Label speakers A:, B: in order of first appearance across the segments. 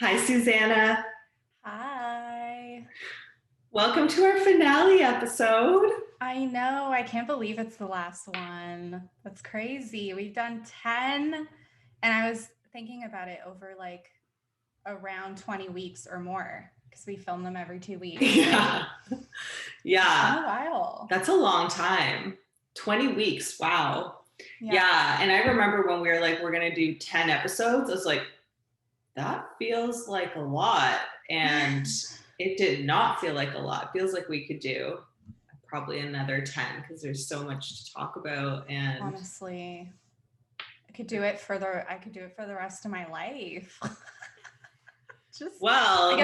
A: Hi, Suzanna.
B: Hi.
A: Welcome to our finale episode.
B: I know. I can't believe it's the last one. That's crazy. We've done 10, and I was thinking about it over like around 20 weeks or more because we film them every 2 weeks.
A: Yeah.
B: It's been
A: Yeah.
B: a while.
A: That's a long time. 20 weeks. Wow.
B: Yeah.
A: Yeah. And I remember when we were like, we're going to do 10 episodes, I was like, that feels like a lot. And it did not feel like a lot. It feels like we could do probably another 10 because there's so much to talk about. And
B: Honestly, I could do it for the rest of my life. I guess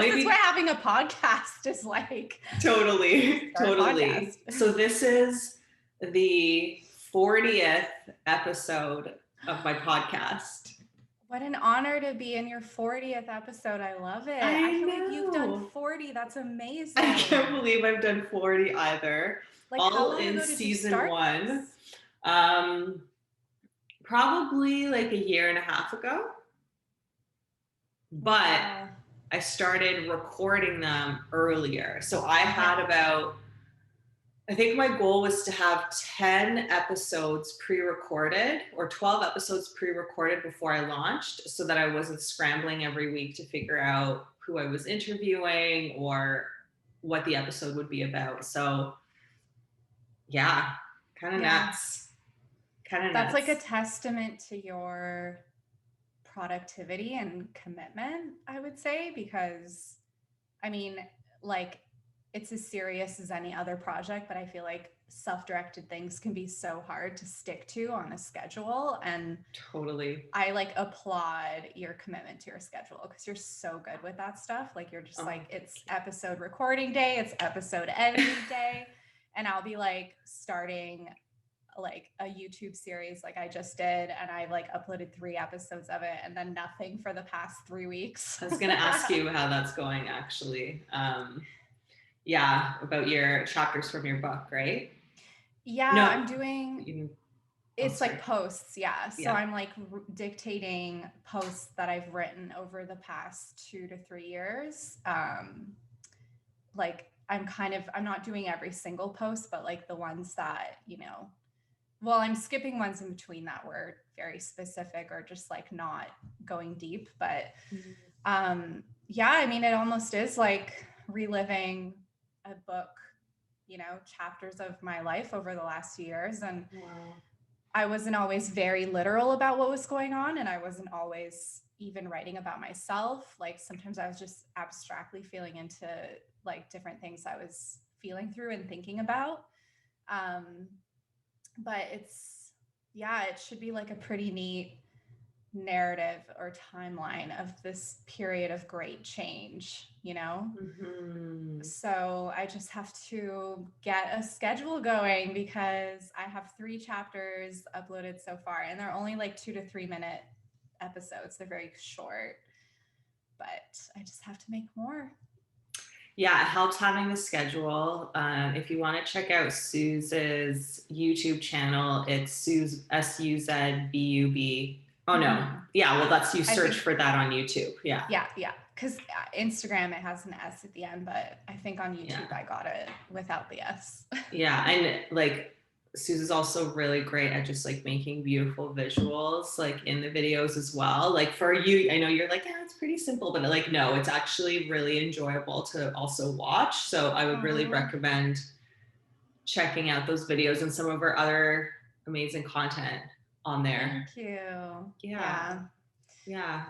A: maybe
B: that's why having a podcast is like
A: totally. So this is the 40th episode of my podcast.
B: What an honor to be in your 40th episode. I love it. I feel like you've done 40. That's amazing.
A: I can't believe I've done 40 either.
B: Like,
A: all
B: how long
A: in
B: ago did
A: season
B: you start
A: 1.
B: This?
A: Probably like a year and a half ago. But I started recording them earlier. So I had I think my goal was to have 10 episodes pre-recorded or 12 episodes pre-recorded before I launched so that I wasn't scrambling every week to figure out who I was interviewing or what the episode would be about. So yeah, kind of nuts.
B: That's like a testament to your productivity and commitment, I would say, because I mean, like, it's as serious as any other project, but I feel like self-directed things can be so hard to stick to on a schedule. And
A: totally,
B: I like applaud your commitment to your schedule because you're so good with that stuff. Like, you're just like, it's episode recording day, it's episode editing day. And I'll be like starting like a YouTube series like I just did, and I like uploaded 3 episodes of it and then nothing for the past 3 weeks.
A: I was going to ask you how that's going actually. Yeah, about your chapters from your book, right?
B: Yeah,
A: no,
B: I'm doing it's like posts, yeah. So I'm like dictating posts that I've written over the past 2 to 3 years. Like I'm not doing every single post, but like the ones that, well, I'm skipping ones in between that were very specific or just like not going deep. But yeah, I mean, it almost is like reliving a book, chapters of my life over the last few years. And I wasn't always very literal about what was going on. And I wasn't always even writing about myself. Like sometimes I was just abstractly feeling into like different things I was feeling through and thinking about. But it should be like a pretty neat narrative or timeline of this period of great change, So I just have to get a schedule going because I have 3 chapters uploaded so far, and they're only like 2 to 3 minute episodes. They're very short, but I just have to make more.
A: Yeah, it helps having the schedule. If you want to check out Suz's YouTube channel, it's Suz, Suzbub. Oh, no. Yeah, well, you search for that on YouTube. Yeah.
B: Yeah. Because Instagram, it has an S at the end, but I think on YouTube, I got it without the S.
A: Yeah, and like Suz is also really great at just like making beautiful visuals like in the videos as well. Like for you, I know you're like, yeah, it's pretty simple, but like, no, it's actually really enjoyable to also watch. So I would really recommend checking out those videos and some of our other amazing content on there.
B: Thank you.
A: Yeah.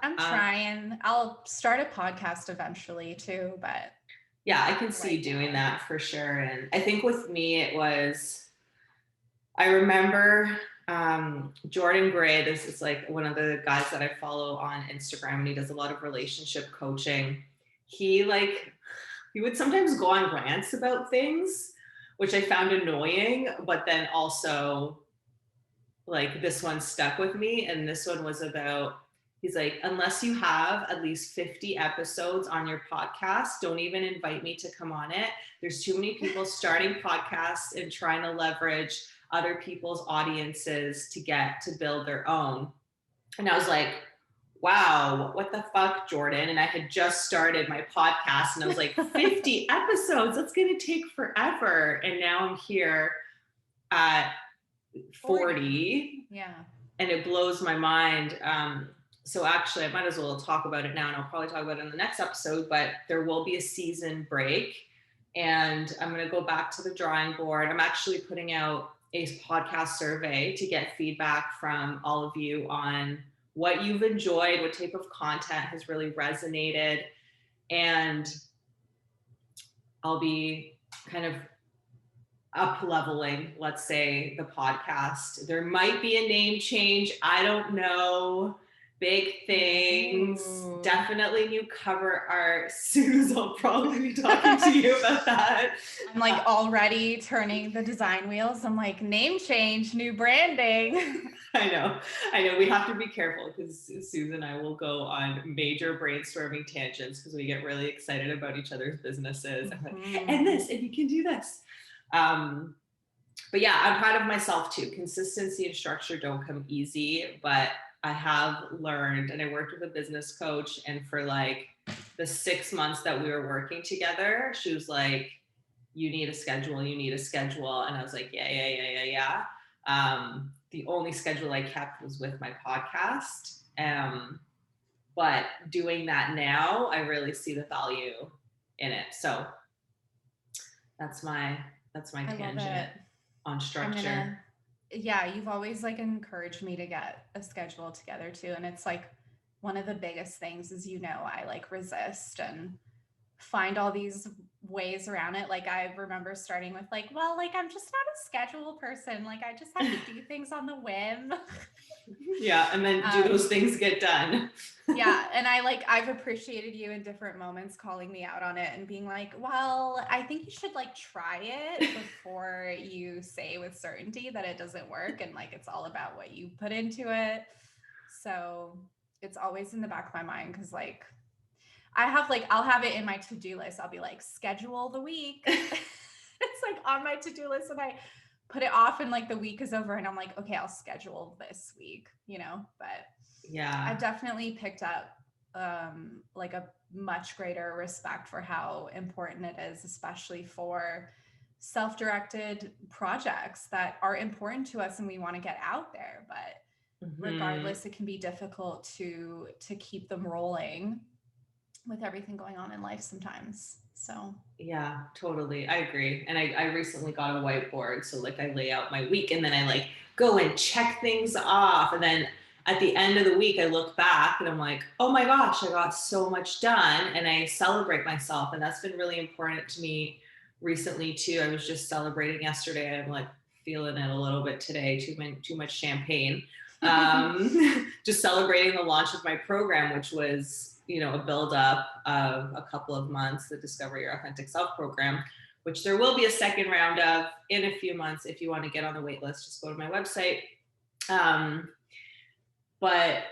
B: I'm trying. I'll start a podcast eventually too, but
A: yeah, I can see doing that for sure. And I think with me, it was, I remember Jordan Gray, this is like one of the guys that I follow on Instagram, and he does a lot of relationship coaching. He would sometimes go on rants about things, which I found annoying, but then also like this one stuck with me. And this one was about, he's like, unless you have at least 50 episodes on your podcast, don't even invite me to come on it. There's too many people starting podcasts and trying to leverage other people's audiences to build their own. And I was like, wow, what the fuck, Jordan? And I had just started my podcast and I was like, 50 episodes, that's going to take forever. And now I'm here at 40.
B: Yeah.
A: And it blows my mind. So actually, I might as well talk about it now, and I'll probably talk about it in the next episode, but there will be a season break and I'm going to go back to the drawing board. I'm actually putting out a podcast survey to get feedback from all of you on what you've enjoyed, what type of content has really resonated, and I'll be kind of up leveling, let's say, the podcast. There might be a name change. I don't know. Big things.
B: Ooh.
A: Definitely new cover art. Suze, I'll probably be talking to you about that.
B: I'm like already turning the design wheels. I'm like, name change, new branding.
A: I know. We have to be careful because Suze and I will go on major brainstorming tangents because we get really excited about each other's businesses. I'm like, and this, and you can do this. But yeah, I'm proud of myself too. Consistency and structure don't come easy, but I have learned, and I worked with a business coach, and for like the 6 months that we were working together, she was like, you need a schedule. And I was like, yeah. The only schedule I kept was with my podcast. But doing that now, I really see the value in it. So that's my tangent on structure.
B: Yeah, you've always like encouraged me to get a schedule together too. And it's like one of the biggest things is, I like resist and find all these ways around it. Like I remember starting with like, well, like I'm just not a schedule person. Like I just have to do things on the whim.
A: Yeah. And then do those things get done?
B: Yeah. And I've appreciated you in different moments calling me out on it and being like, well, I think you should like try it before you say with certainty that it doesn't work. And like, it's all about what you put into it. So it's always in the back of my mind. Cause like, I'll have it in my to-do list. I'll be like, schedule the week. It's like on my to-do list and I put it off and like the week is over and I'm like, okay, I'll schedule this week, but
A: yeah,
B: I've definitely picked up like a much greater respect for how important it is, especially for self-directed projects that are important to us and we want to get out there. But regardless, it can be difficult to keep them rolling with everything going on in life sometimes. So
A: yeah, totally. I agree. And I recently got a whiteboard. So like I lay out my week and then I like go and check things off. And then at the end of the week, I look back and I'm like, oh my gosh, I got so much done. And I celebrate myself. And that's been really important to me recently too. I was just celebrating yesterday. I'm like feeling it a little bit today, too much champagne. Just celebrating the launch of my program, which was, a build-up of a couple of months, the Discover Your Authentic Self program, which there will be a second round of in a few months. If you want to get on the wait list, just go to my website. But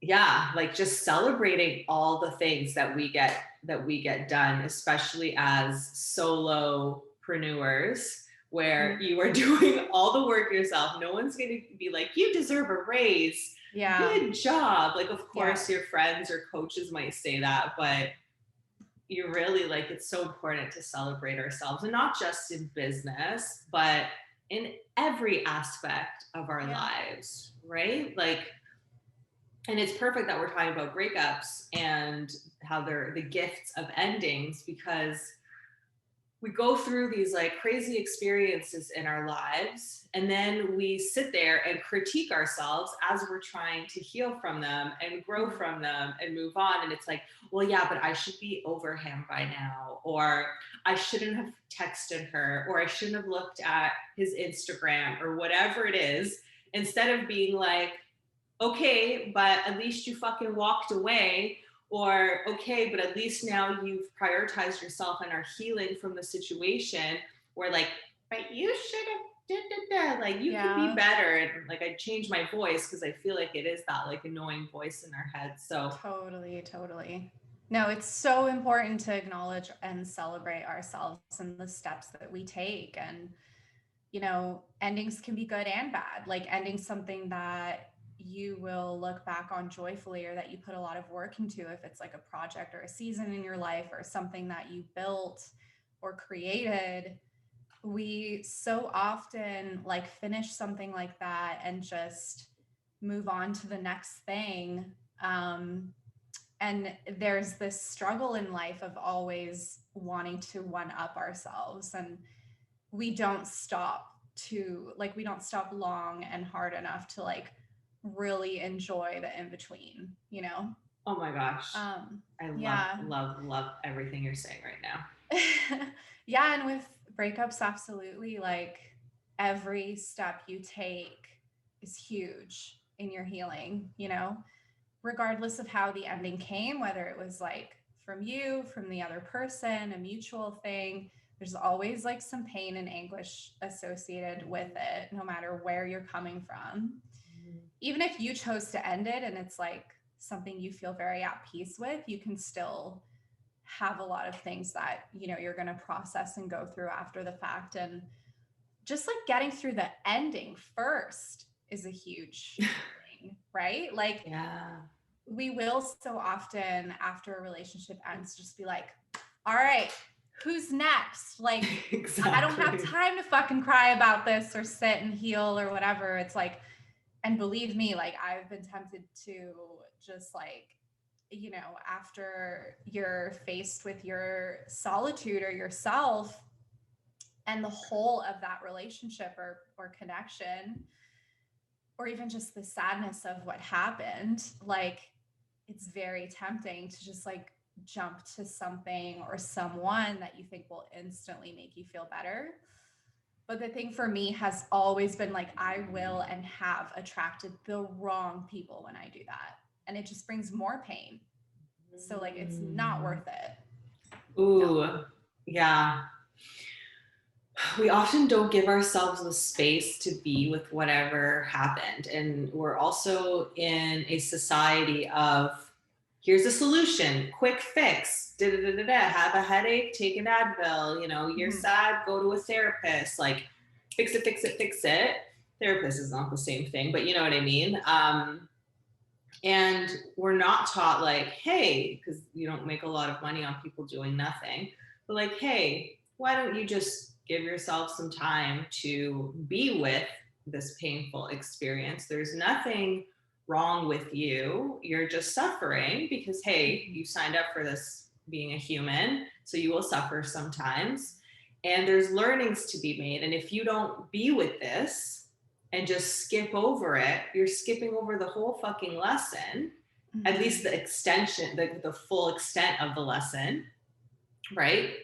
A: yeah, like just celebrating all the things that we get done, especially as solopreneurs, where you are doing all the work yourself. No one's going to be like, you deserve a raise.
B: Yeah.
A: Good job. Like, of course, your friends or coaches might say that, but you're really like, it's so important to celebrate ourselves, and not just in business, but in every aspect of our lives, right? Like, and it's perfect that we're talking about breakups and how they're the gifts of endings, because we go through these like crazy experiences in our lives, and then we sit there and critique ourselves as we're trying to heal from them and grow from them and move on. And it's like, well, yeah, but I should be over him by now, or I shouldn't have texted her, or I shouldn't have looked at his Instagram, or whatever it is, instead of being like, okay, but at least you fucking walked away. Or, okay, but at least now you've prioritized yourself and are healing from the situation, where like, but you should have, like, you could be better. And like, I changed my voice because I feel like it is that like annoying voice in our head. So
B: totally. No, it's so important to acknowledge and celebrate ourselves and the steps that we take. And, endings can be good and bad. Like ending something that you will look back on joyfully, or that you put a lot of work into, if it's like a project or a season in your life or something that you built or created. We so often like finish something like that and just move on to the next thing. And there's this struggle in life of always wanting to one up ourselves, and we don't stop we don't stop long and hard enough to like really enjoy the in between, you know?
A: Oh my gosh. I
B: Yeah.
A: love everything you're saying right now.
B: Yeah. And with breakups, absolutely. Like every step you take is huge in your healing, you know, regardless of how the ending came, whether it was like from you, from the other person, a mutual thing. There's always like some pain and anguish associated with it, no matter where you're coming from. Even if you chose to end it and it's like something you feel very at peace with, you can still have a lot of things that, you know, you're going to process and go through after the fact. And just like getting through the ending first is a huge thing, right? Like,
A: Yeah.
B: We will so often after a relationship ends just be like, all right, who's next? Like,
A: exactly.
B: I don't have time to fucking cry about this or sit and heal or whatever. It's like, and believe me, like I've been tempted to just like, you know, after you're faced with your solitude or yourself and the whole of that relationship or connection, or even just the sadness of what happened, like it's very tempting to just like jump to something or someone that you think will instantly make you feel better. But the thing for me has always been like, I will and have attracted the wrong people when I do that. And it just brings more pain. So like, it's not worth it.
A: Ooh,
B: No.
A: yeah. We often don't give ourselves the space to be with whatever happened. And we're also in a society of here's a solution, quick fix, have a headache, take an Advil, you know, you're sad, go to a therapist, like fix it, fix it, fix it. Therapist is not the same thing, but you know what I mean? And we're not taught like, hey, because you don't make a lot of money on people doing nothing, but like, hey, why don't you just give yourself some time to be with this painful experience? There's nothing wrong with you. You're just suffering because, hey, you signed up for this being a human, so you will suffer sometimes. And there's learnings to be made. And if you don't be with this and just skip over it, you're skipping over the whole fucking lesson, at least the extension, the full extent of the lesson, right?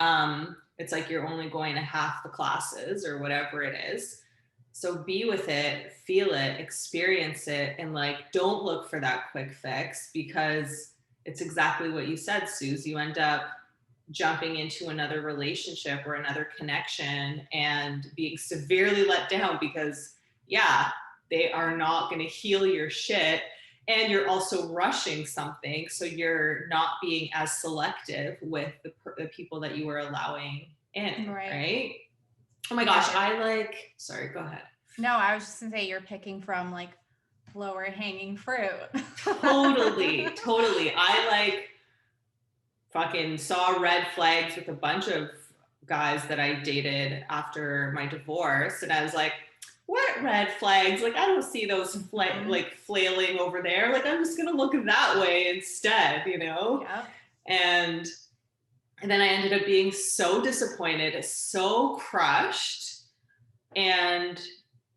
A: It's like you're only going to half the classes or whatever it is. So be with it, feel it, experience it, and like, don't look for that quick fix, because it's exactly what you said, Suze. You end up jumping into another relationship or another connection and being severely let down because, yeah, they are not going to heal your shit. And you're also rushing something. So you're not being as selective with the people that you are allowing in, right? Oh my gosh, sorry, go ahead.
B: No, I was just gonna say you're picking from like lower hanging fruit.
A: Totally. I like fucking saw red flags with a bunch of guys that I dated after my divorce. And I was like, what red flags? Like, I don't see those like flailing over there. Like, I'm just going to look that way instead, you know?
B: Yeah.
A: And then I ended up being so disappointed, so crushed. And,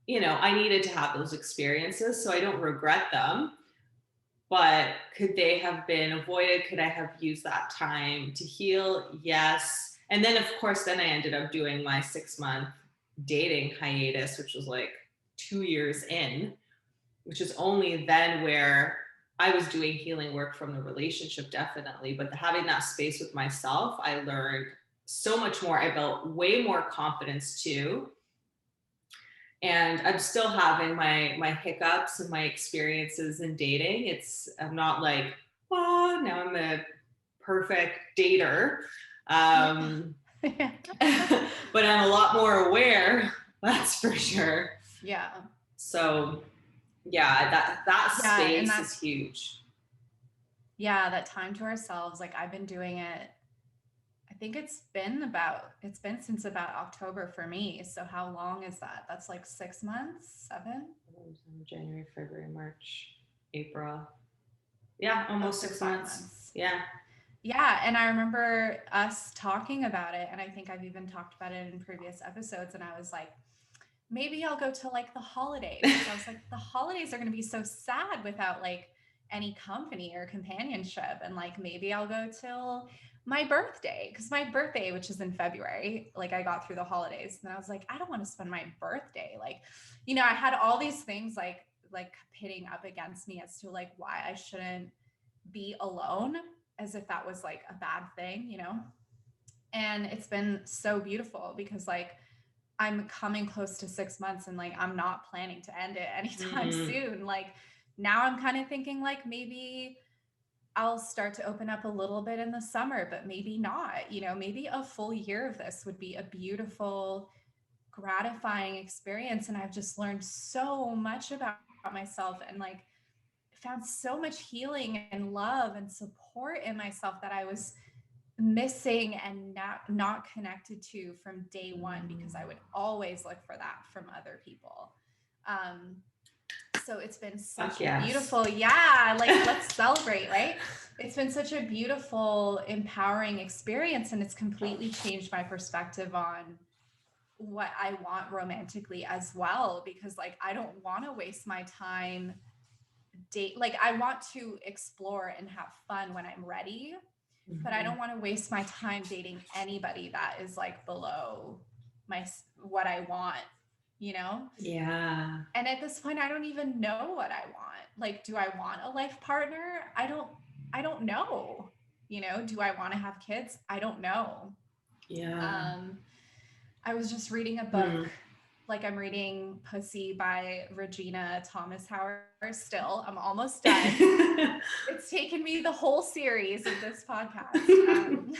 A: you know, I needed to have those experiences, so I don't regret them. But could they have been avoided? Could I have used that time to heal? Yes. And then, of course, then I ended up doing my 6-month dating hiatus, which was like 2 years in, which is only then where I was doing healing work from the relationship, definitely. But having that space with myself, I learned so much more. I built way more confidence too. And I'm still having my hiccups and my experiences in dating. I'm not like, oh, now I'm a perfect dater. But I'm a lot more aware, that's for sure.
B: Yeah.
A: So Yeah, that
B: Yeah, and
A: space
B: that's
A: is huge.
B: yeah, that time to ourselves. Like I've been doing it, I think it's been since about October for me. So how long is that? That's like 6 months, 7?
A: January, February, March, April. Yeah,
B: Oh,
A: almost
B: so
A: 6 months.
B: 5 months.
A: Yeah.
B: Yeah, and I remember us talking about it, and I think I've even talked about it in previous episodes, and I was like, maybe I'll go to like the holidays. I was like, the holidays are going to be so sad without like any company or companionship. And like, maybe I'll go till my birthday, because my birthday, which is in February, like I got through the holidays. And I was like, I don't want to spend my birthday. Like, I had all these things like pitting up against me as to like why I shouldn't be alone, as if that was like a bad thing. And it's been so beautiful because like I'm coming close to 6 months and like I'm not planning to end it anytime soon. Like now I'm kind of thinking like maybe I'll start to open up a little bit in the summer, but maybe not. Maybe a full year of this would be a beautiful, gratifying experience. And I've just learned so much about myself and like found so much healing and love and support in myself that I was missing and not connected to from day one, because I would always look for that from other people. So it's been such a beautiful, yeah, like let's celebrate, right? It's been such a beautiful, empowering experience, and it's completely changed my perspective on what I want romantically as well, because like I don't want to waste my time like I want to explore and have fun when I'm ready, but I don't want to waste my time dating anybody that is like below what I want,
A: Yeah.
B: And at this point I don't even know what I want. Like, do I want a life partner? I don't know. Do I want to have kids? I don't know.
A: Yeah.
B: I was just reading a book. Like I'm reading Pussy by Regina Thomas Howard still. I'm almost done. It's taken me the whole series of this podcast.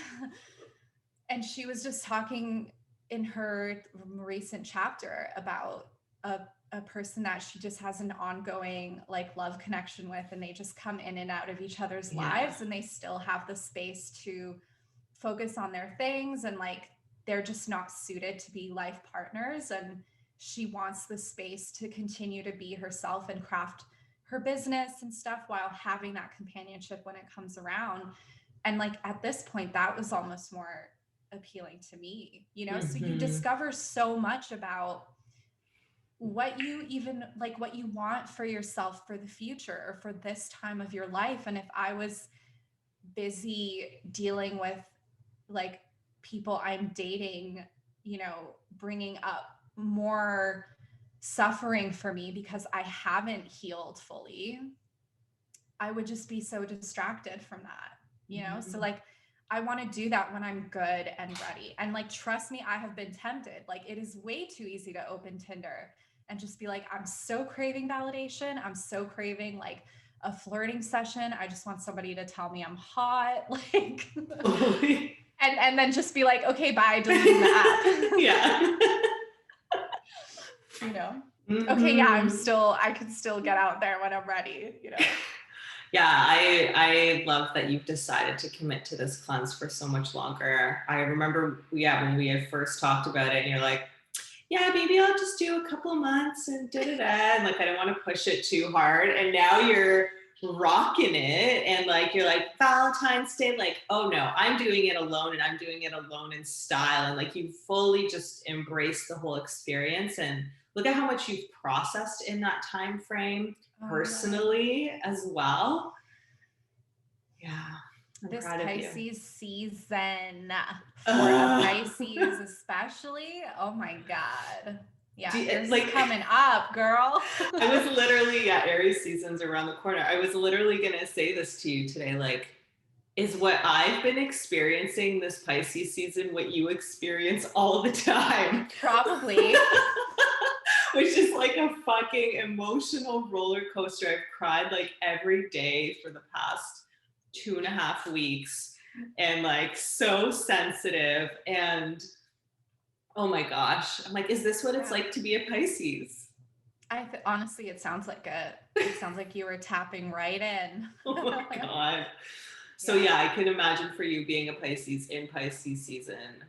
B: And she was just talking in her recent chapter about a person that she just has an ongoing like love connection with, and they just come in and out of each other's lives, and they still have the space to focus on their things, and like they're just not suited to be life partners, and she wants the space to continue to be herself and craft her business and stuff while having that companionship when it comes around. And like at this point that was almost more appealing to me, so you discover so much about what you want for yourself for the future or for this time of your life. And if I was busy dealing with like people I'm dating, bringing up more suffering for me because I haven't healed fully, I would just be so distracted from that, So like, I want to do that when I'm good and ready. And like, trust me, I have been tempted. Like, it is way too easy to open Tinder and just be like, I'm so craving validation. I'm so craving like a flirting session. I just want somebody to tell me I'm hot. Like, and then just be like, okay, bye, deleting the app.
A: Yeah.
B: Okay, yeah, I can still get out there when I'm ready,
A: Yeah, I love that you've decided to commit to this cleanse for so much longer. I remember, when we had first talked about it, and you're like, yeah, maybe I'll just do a couple of months and and like I don't want to push it too hard. And now you're rocking it, and like you're like Valentine's Day, like, oh no, I'm doing it alone, and I'm doing it alone in style, and like you fully just embrace the whole experience. And look at how much you've processed in that time frame personally as well. Yeah.
B: This Pisces season for a Pisces especially. Oh my God. Yeah, it's like coming up, girl.
A: I was literally, Aries season's around the corner. I was literally gonna say this to you today, like, is what I've been experiencing this Pisces season what you experience all the time?
B: Probably.
A: Which is like a fucking emotional roller coaster. I've cried like every day for the past 2.5 weeks, and like so sensitive, and oh my gosh, I'm like, is this what it's like to be a Pisces?
B: Honestly, it sounds like you were tapping right in.
A: Oh my God. So
B: Yeah.
A: yeah, I can imagine for you being a Pisces in Pisces season,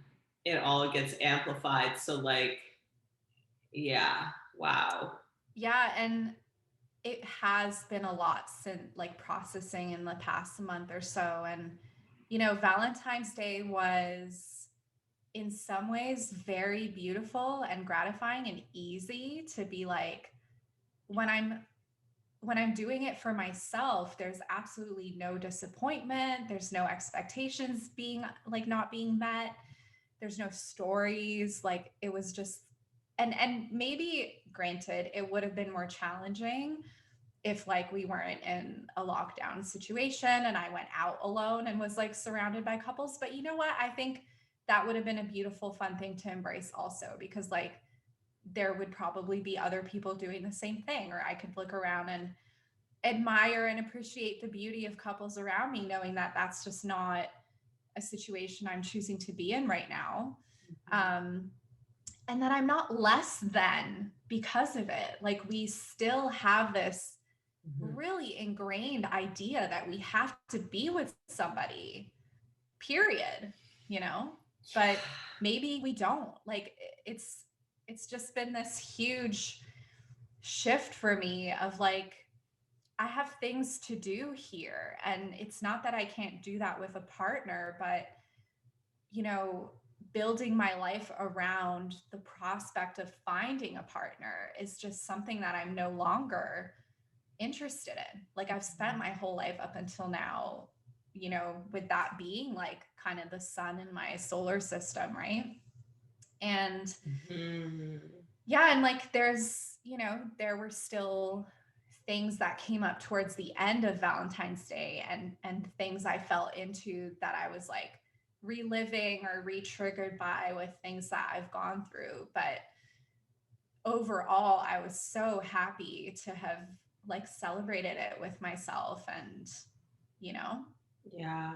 A: it all gets amplified. So like, yeah, wow.
B: Yeah, and it has been a lot since like processing in the past month or so. And Valentine's Day was in some ways very beautiful and gratifying and easy to be like, when I'm doing it for myself, there's absolutely no disappointment, there's no expectations being like not being met, there's no stories, like it was just, and maybe granted it would have been more challenging if like we weren't in a lockdown situation and I went out alone and was like surrounded by couples. But you know what? I think that would have been a beautiful, fun thing to embrace also, because like there would probably be other people doing the same thing, or I could look around and admire and appreciate the beauty of couples around me, knowing that that's just not a situation I'm choosing to be in right now. Um, and that I'm not less than because of it. Like we still have this really ingrained idea that we have to be with somebody, period, you know? But maybe we don't. Like it's just been this huge shift for me of like, I have things to do here. And it's not that I can't do that with a partner, but building my life around the prospect of finding a partner is just something that I'm no longer interested in. Like I've spent my whole life up until now, with that being like kind of the sun in my solar system, right? And yeah, and like there were still things that came up towards the end of Valentine's Day, and things I fell into that I was like reliving or re-triggered by with things that I've gone through. But overall, I was so happy to have like celebrated it with myself, and
A: Yeah.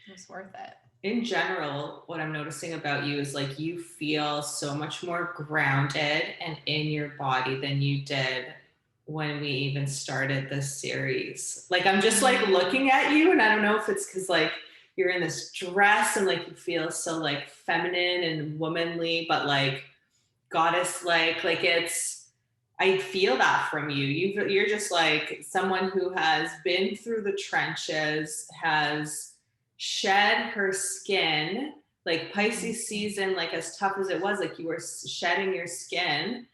B: it was worth it.
A: In general, what I'm noticing about you is like you feel so much more grounded and in your body than you did when we even started this series. Like I'm just like looking at you, and I don't know if it's because like you're in this dress and like you feel so like feminine and womanly, but like goddess like it's, I feel that from you. You're just like someone who has been through the trenches, has shed her skin, like Pisces season, like as tough as it was, like you were shedding your skin.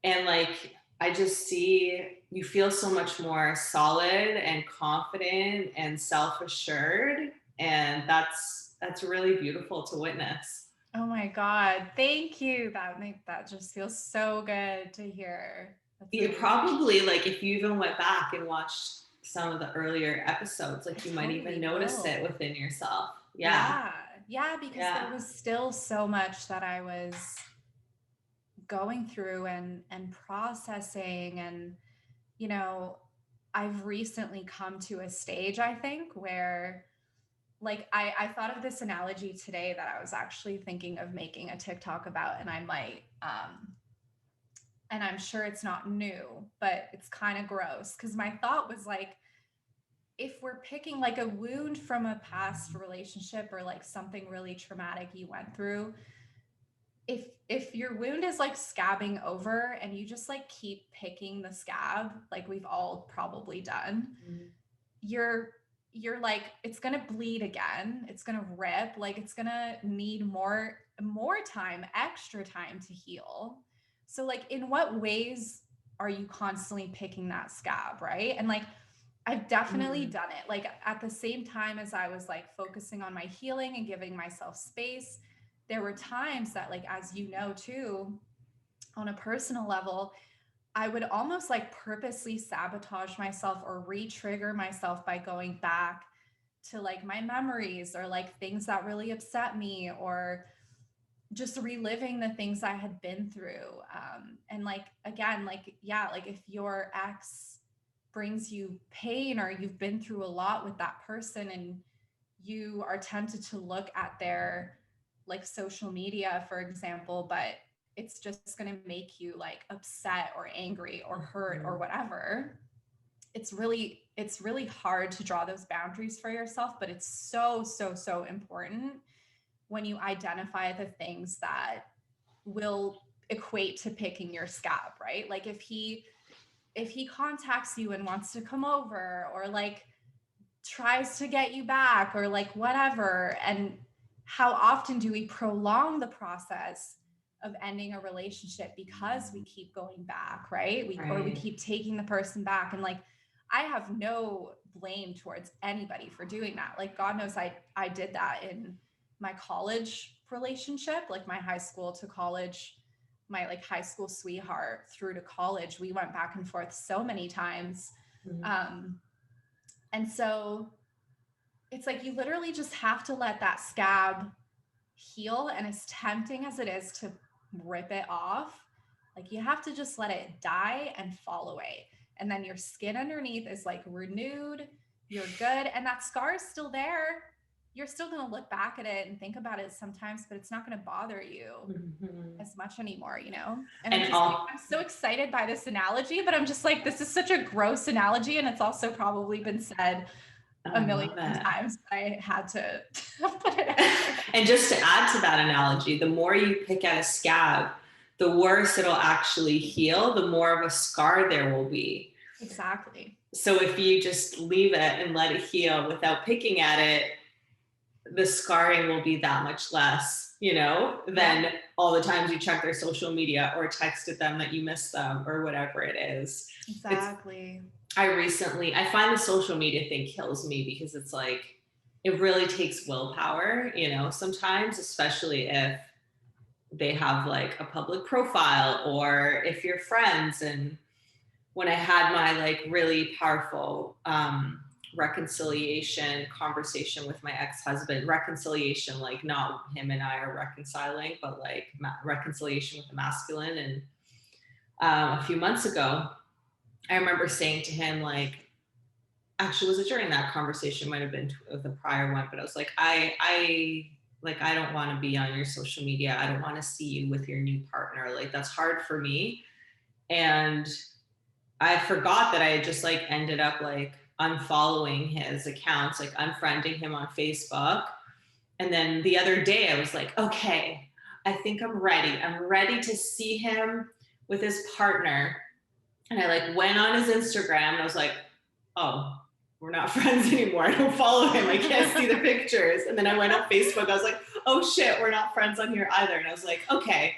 A: And like, I just see you feel so much more solid and confident and self-assured. And that's really beautiful to witness.
B: Oh my God. Thank you. That just feels so good to hear. That's
A: You
B: amazing.
A: probably like if you even went back and watched some of the earlier episodes, like you might even notice it within yourself. Yeah.
B: Yeah, because there was still so much that I was going through and processing. And I've recently come to a stage, I think, where like I thought of this analogy today that I was actually thinking of making a TikTok about, and I might and I'm sure it's not new, but it's kind of gross, because my thought was like, if we're picking like a wound from a past relationship or like something really traumatic you went through, if your wound is like scabbing over and you just like keep picking the scab, like we've all probably done, you're like, it's gonna bleed again, it's gonna rip, like it's gonna need more time, extra time to heal. So like, in what ways are you constantly picking that scab, right? And like, I've definitely done it. Like at the same time as I was like focusing on my healing and giving myself space, there were times that, like, as you know too, on a personal level, I would almost like purposely sabotage myself or re-trigger myself by going back to like my memories or like things that really upset me, or just reliving the things I had been through. And like, again, like, yeah, like if your ex brings you pain or you've been through a lot with that person and you are tempted to look at their like social media, for example, but it's just going to make you like upset or angry or hurt or whatever. It's really hard to draw those boundaries for yourself, but it's so, so, so important when you identify the things that will equate to picking your scab, right? Like if he contacts you and wants to come over, or like tries to get you back, or like whatever, and how often do we prolong the process of ending a relationship because we keep going back, right? Or we keep taking the person back. And like, I have no blame towards anybody for doing that. Like, God knows I did that in my college relationship, like my high school to college, my like high school sweetheart through to college. We went back and forth so many times. And so it's like, you literally just have to let that scab heal. And as tempting as it is to rip it off, like you have to just let it die and fall away. And then your skin underneath is like renewed, you're good. And that scar is still there. You're still going to look back at it and think about it sometimes, but it's not going to bother you as much anymore, you know? And I'm so excited by this analogy, but I'm just like, this is such a gross analogy. And it's also probably been said a million times. I had to put it out there.
A: And just to add to that analogy, the more you pick at a scab, the worse it'll actually heal, the more of a scar there will be.
B: Exactly.
A: So if you just leave it and let it heal without picking at it, the scarring will be that much less, you know, than all the times you check their social media or texted them that you miss them or whatever it is.
B: Exactly.
A: I find the social media thing kills me, because it's like, it really takes willpower, you know, sometimes, especially if they have like a public profile or if you're friends. And when I had my like really powerful reconciliation conversation with my ex-husband, reconciliation, like not him and I are reconciling, but like reconciliation with the masculine. And a few months ago, I remember saying to him, like, actually, was it during that conversation? Might have been the prior one, but I was like, I don't want to be on your social media. I don't want to see you with your new partner. Like, that's hard for me. And I forgot that I had just like ended up like unfollowing his accounts, like unfriending him on Facebook. And then the other day I was like, okay, I think I'm ready. I'm ready to see him with his partner. And I like went on his Instagram and I was like, oh, we're not friends anymore. I don't follow him. I can't see the pictures. And then I went on Facebook. I was like, oh shit, we're not friends on here either. And I was like, okay,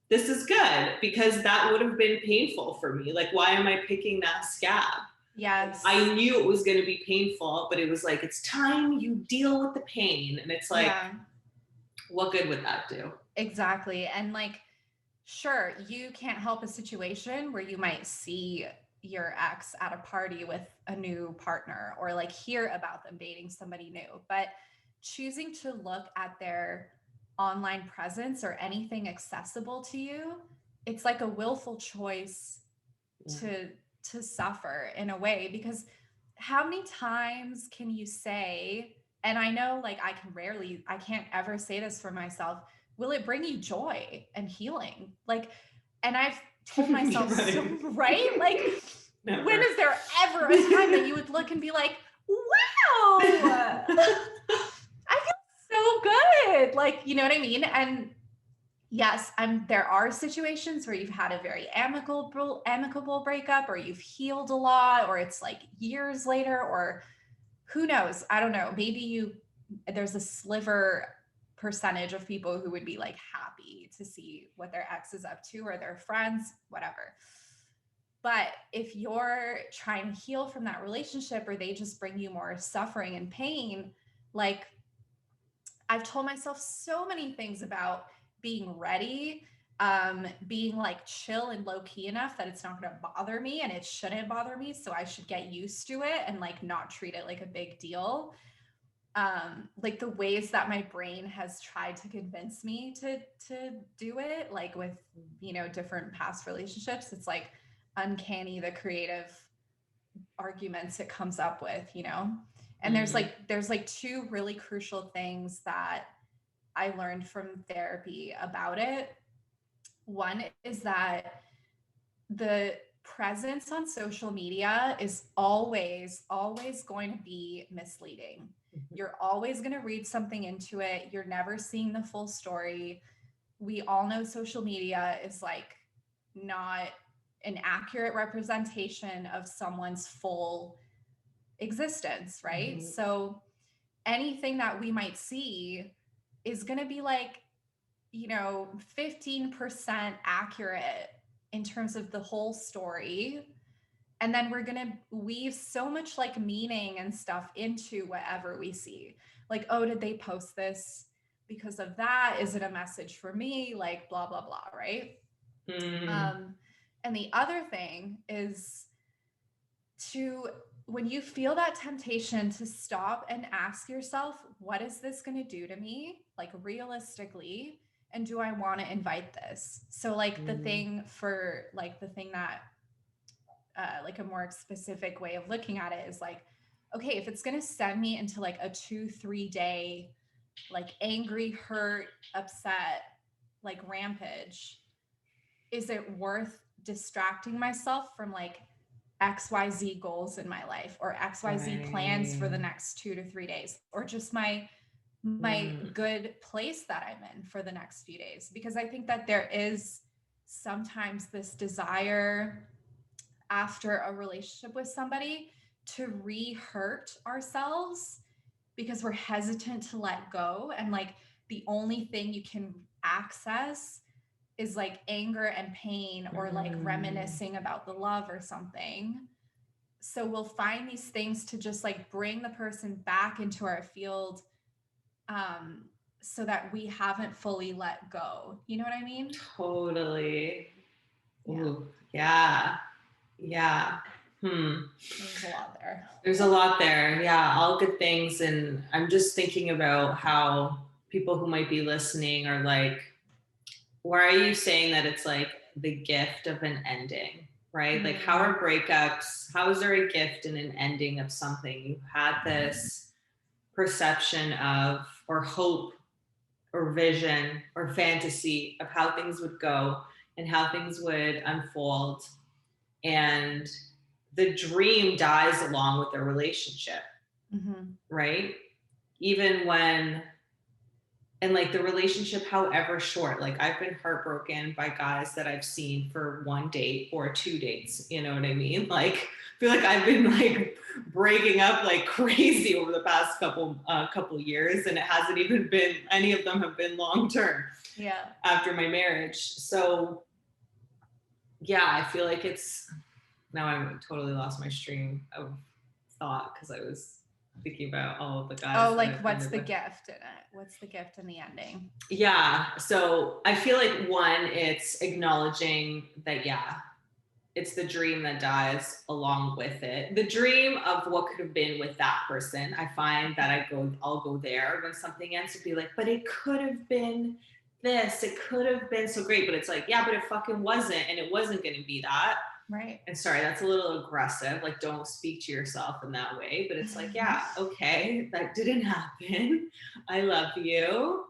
A: this is good, because that would have been painful for me. Like, why am I picking that scab?
B: Yes.
A: I knew it was going to be painful, but it was like, it's time you deal with the pain. And it's like, what good would that do?
B: Exactly. And like, sure, you can't help a situation where you might see your ex at a party with a new partner, or like hear about them dating somebody new, but choosing to look at their online presence or anything accessible to you, it's like a willful choice to suffer in a way. Because how many times can you say, and I know like I can't ever say this for myself, will it bring you joy and healing? Like, and I've told myself, right? Like, never. When is there ever a time that you would look and be like, wow, I feel so good. Like, you know what I mean? And yes, there are situations where you've had a very amicable breakup, or you've healed a lot, or it's like years later, or who knows? I don't know. Maybe there's a sliver percentage of people who would be like happy to see what their ex is up to, or their friends, whatever. But if you're trying to heal from that relationship, or they just bring you more suffering and pain, like, I've told myself so many things about being ready, being like chill and low key enough that it's not going to bother me, and it shouldn't bother me. So I should get used to it and like not treat it like a big deal. Like the ways that my brain has tried to convince me to do it, like with, you know, different past relationships, it's like uncanny, the creative arguments it comes up with, you know? And there's like two really crucial things that I learned from therapy about it. One is that the presence on social media is always going to be misleading. You're always going to read something into it. You're never seeing the full story. We all know social media is like not an accurate representation of someone's full existence, right? So anything that we might see is going to be like, 15% accurate in terms of the whole story. And then we're going to weave so much like meaning and stuff into whatever we see. Like, oh, did they post this because of that? Is it a message for me? Like, blah, blah, blah, right? And the other thing is when you feel that temptation to stop and ask yourself, what is this going to do to me? Like realistically, and do I want to invite this? So like the thing that like a more specific way of looking at it is like, okay, if it's going to send me into like a 2-3 day, like angry, hurt, upset, like rampage, is it worth distracting myself from like XYZ goals in my life or XYZ plans for the next 2 to 3 days, or just my good place that I'm in for the next few days? Because I think that there is sometimes this desire after a relationship with somebody to re-hurt ourselves because we're hesitant to let go. And like the only thing you can access is like anger and pain or like reminiscing about the love or something. So we'll find these things to just like bring the person back into our field so that we haven't fully let go. You know what I mean?
A: Totally. Ooh, yeah.
B: There's a lot there.
A: There's a lot there. Yeah, all good things. And I'm just thinking about how people who might be listening are like, why are you saying that it's like the gift of an ending, right? Like, how are breakups? How is there a gift in an ending of something? You had this perception of, or hope, or vision, or fantasy of how things would go and how things would unfold. And the dream dies along with the relationship, right? Even when, and like the relationship, however short, like I've been heartbroken by guys that I've seen for 1 date or 2 dates. You know what I mean? Like, I feel like I've been like breaking up like crazy over the past couple years, and it hasn't even been, any of them have been long-term after my marriage. So yeah, I feel like it's, now I'm totally lost my stream of thought because I was thinking about all of the guys.
B: Oh, like what's the gift in it? What's the gift in the ending?
A: Yeah. So I feel like one, it's acknowledging that, yeah, it's the dream that dies along with it. The dream of what could have been with that person. I find that I'll go there when something ends to be like, but it could have been this, it could have been so great. But it's like, yeah, but it fucking wasn't, and it wasn't going to be that.
B: Right.
A: And sorry, that's a little aggressive. Like, don't speak to yourself in that way. But it's like, yeah, okay, that didn't happen. I love you.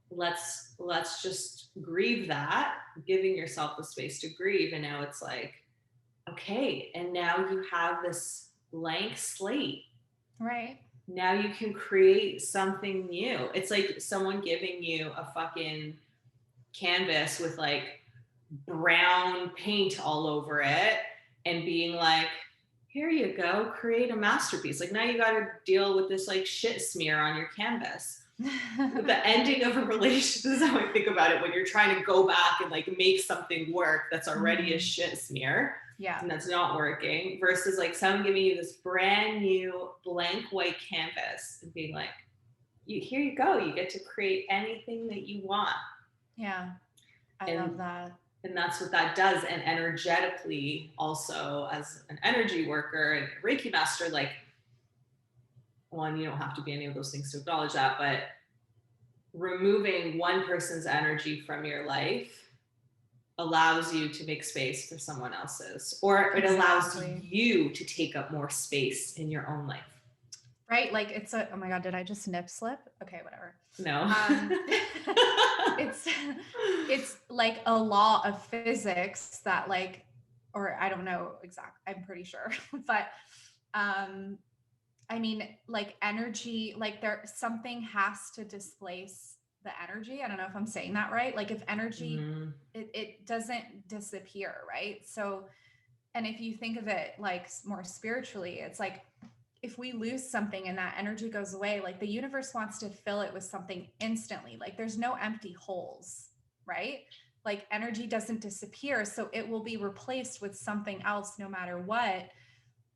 A: Let's just grieve that, giving yourself the space to grieve. And now it's like, okay, and now you have this blank slate.
B: Right.
A: Now you can create something new. It's like someone giving you a fucking canvas with like brown paint all over it and being like, here you go, create a masterpiece. Like, now you got to deal with this like shit smear on your canvas. The ending of a relationship, this is how I think about it, when you're trying to go back and like make something work that's already a shit smear, and that's not working, versus like someone giving you this brand new blank white canvas and being like, here you go, you get to create anything that you want. I love that. And that's what that does. And energetically, also as an energy worker and Reiki master, like, one, you don't have to be any of those things to acknowledge that, but removing one person's energy from your life allows you to make space for someone else's, or it allows you to take up more space in your own life.
B: right? Like it's a, oh my God, did I just nip slip? Okay, whatever.
A: No.
B: It's it's like a law of physics that like, or I don't know exact, I'm pretty sure, but I mean, like energy, like there something has to displace the energy. I don't know if I'm saying that right. Like if energy,
A: Mm,
B: it doesn't disappear, right? So, and if you think of it like more spiritually, it's like if we lose something and that energy goes away, like the universe wants to fill it with something instantly. Like there's no empty holes, right? Like energy doesn't disappear. So it will be replaced with something else no matter what.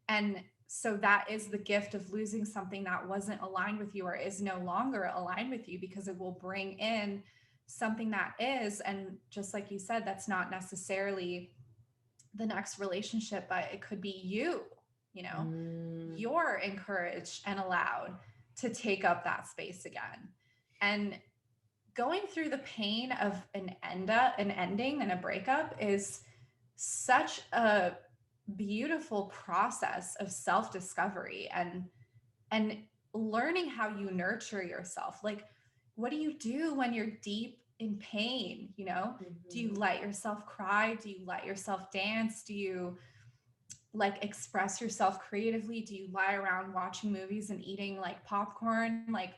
B: And so that is the gift of losing something that wasn't aligned with you or is no longer aligned with you, because it will bring in something that is. And just like you said, that's not necessarily the next relationship, but it could be you, you know, you're encouraged and allowed to take up that space again. And going through the pain of an ending and a breakup is such a beautiful process of self-discovery and learning how you nurture yourself. Like, what do you do when you're deep in pain? You know, do you let yourself cry? Do you let yourself dance? Do you like express yourself creatively? Do you lie around watching movies and eating like popcorn? Like,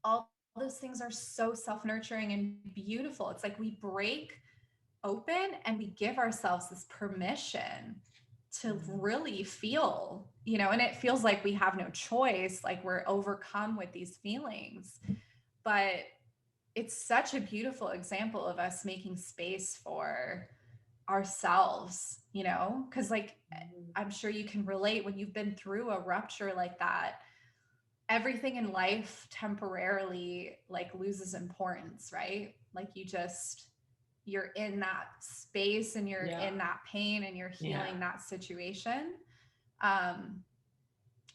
B: all those things are so self-nurturing and beautiful. It's like we break open and we give ourselves this permission to really feel, you know, and it feels like we have no choice, like we're overcome with these feelings. But it's such a beautiful example of us making space for ourselves, you know, because like I'm sure you can relate when you've been through a rupture like that, everything in life temporarily like loses importance, right? Like you're in that space and you're
A: yeah.
B: in that pain and you're healing
A: Yeah.
B: that situation. um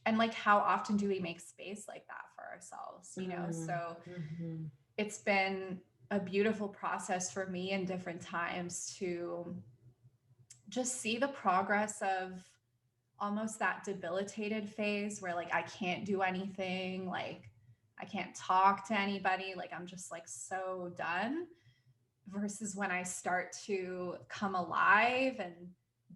B: and like how often do we make space like that for ourselves, you know? So it's been a beautiful process for me in different times to just see the progress of almost that debilitated phase where like I can't do anything, like I can't talk to anybody, like I'm just like so done, versus when I start to come alive and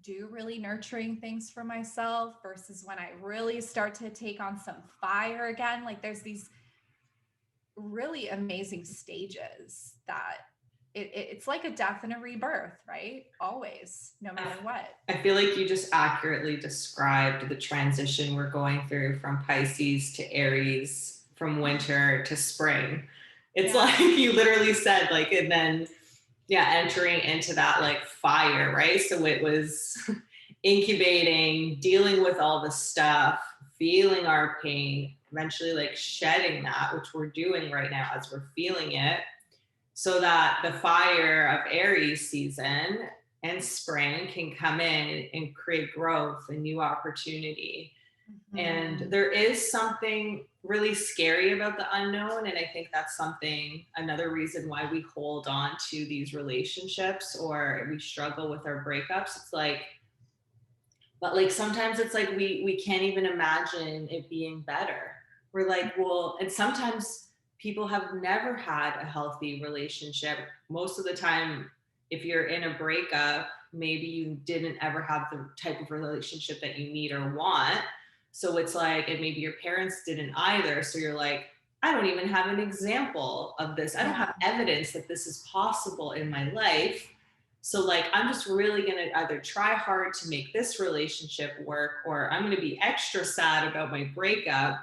B: do really nurturing things for myself, versus when I really start to take on some fire again. Like there's these really amazing stages that it's like a death and a rebirth, right? Always, no matter what.
A: I feel like you just accurately described the transition we're going through from Pisces to Aries, from winter to spring. It's like you literally said, like, and then, yeah, entering into that like fire, right? So it was incubating, dealing with all the stuff, feeling our pain, eventually like shedding that, which we're doing right now as we're feeling it, so that the fire of Aries season and spring can come in and create growth and new opportunity. And there is something really scary about the unknown. And I think that's something, another reason why we hold on to these relationships or we struggle with our breakups. It's like, but like sometimes it's like we can't even imagine it being better. We're like, well, and sometimes people have never had a healthy relationship. Most of the time, if you're in a breakup, maybe you didn't ever have the type of relationship that you need or want. So it's like, and maybe your parents didn't either. So you're like, I don't even have an example of this. I don't have evidence that this is possible in my life. So like, I'm just really going to either try hard to make this relationship work, or I'm going to be extra sad about my breakup.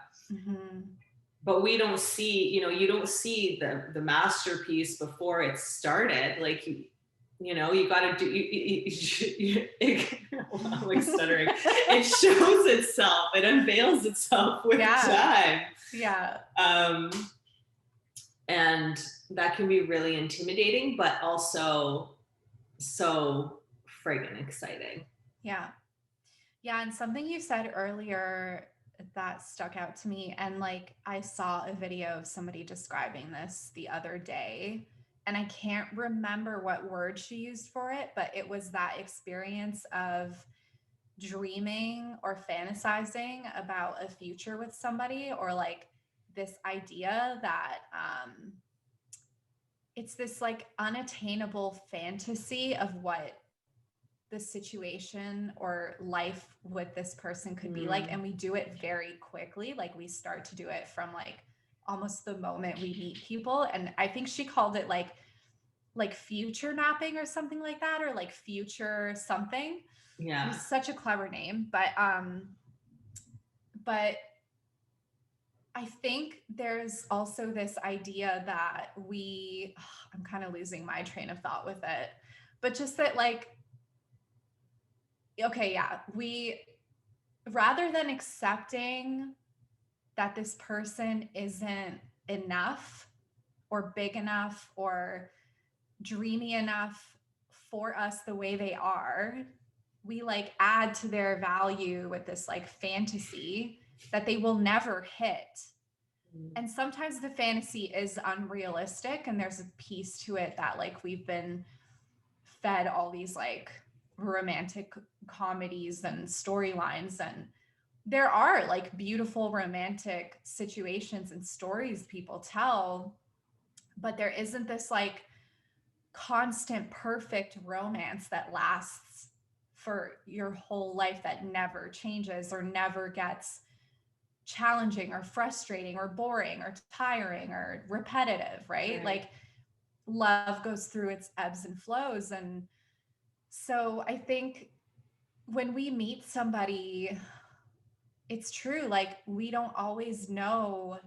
A: But we don't see, you know, you don't see the masterpiece before it started. Like, you know, you got to do, I'm like stuttering. It shows itself, it unveils itself with time.
B: Yeah.
A: And that can be really intimidating, but also so friggin' exciting.
B: Yeah. Yeah. And something you said earlier that stuck out to me, and like I saw a video of somebody describing this the other day, and I can't remember what word she used for it, but it was that experience of dreaming or fantasizing about a future with somebody, or like this idea that it's this like unattainable fantasy of what the situation or life with this person could be like, and we do it very quickly. Like we start to do it from like almost the moment we meet people. And I think she called it like future mapping or something like that, or like future something.
A: Yeah.
B: It was such a clever name. But I think there's also this idea that I'm kind of losing my train of thought with it, but just that like, okay, yeah, we, rather than accepting that this person isn't enough or big enough or dreamy enough for us the way they are, we like add to their value with this like fantasy that they will never hit. And sometimes the fantasy is unrealistic, and there's a piece to it that like we've been fed all these like romantic comedies and storylines, and there are like beautiful romantic situations and stories people tell, but there isn't this like constant perfect romance that lasts for your whole life, that never changes or never gets challenging or frustrating or boring or tiring or repetitive, right? Like love goes through its ebbs and flows. And so I think when we meet somebody, it's true, like we don't always know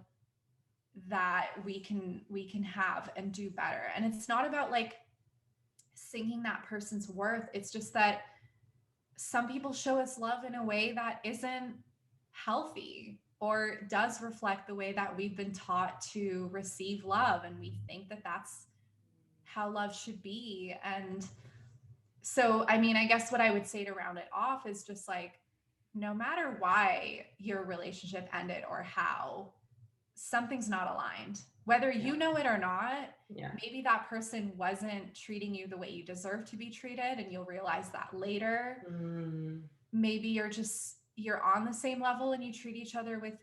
B: that we can have and do better. And it's not about like singing that person's worth. It's just that some people show us love in a way that isn't healthy or does reflect the way that we've been taught to receive love, and we think that that's how love should be. And so, I mean, I guess what I would say to round it off is just like, no matter why your relationship ended or how, something's not aligned, whether you know it or not. Maybe that person wasn't treating you the way you deserve to be treated, and you'll realize that later. Maybe you're on the same level and you treat each other with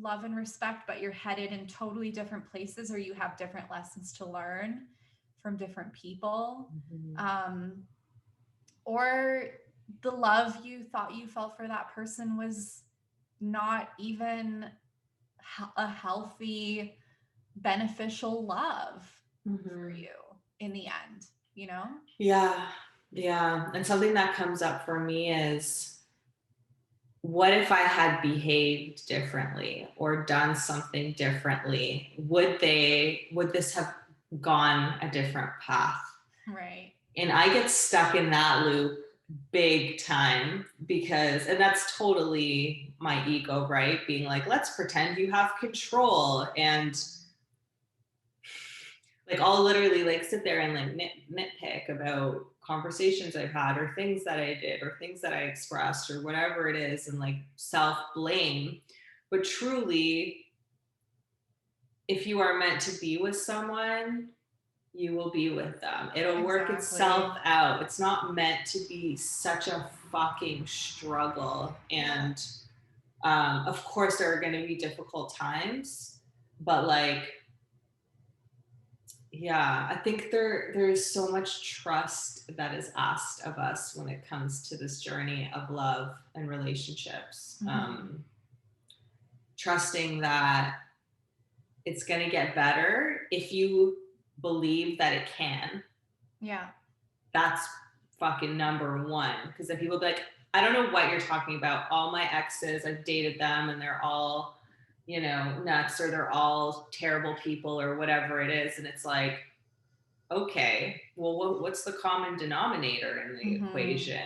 B: love and respect, but you're headed in totally different places, or you have different lessons to learn from different people. Or the love you thought you felt for that person was not even a healthy, beneficial love for you in the end, you know?
A: Yeah. And something that comes up for me is, what if I had behaved differently or done something differently? Would this have gone a different path?
B: Right.
A: And I get stuck in that loop big time, because, and that's totally my ego, right? Being like, let's pretend you have control. And like, I'll literally like sit there and like nitpick about conversations I've had, or things that I did, or things that I expressed, or whatever it is, and like self-blame. But truly, if you are meant to be with someone, you will be with them. It'll work itself out. It's not meant to be such a fucking struggle. And of course there are going to be difficult times, but like, yeah, I think there's so much trust that is asked of us when it comes to this journey of love and relationships. Trusting that it's going to get better if you believe that it can.
B: Yeah.
A: That's fucking number one. Because if people be like, I don't know what you're talking about. All my exes, I've dated them and they're all, you know, nuts, or they're all terrible people, or whatever it is. And it's like, okay, well, what's the common denominator in the equation?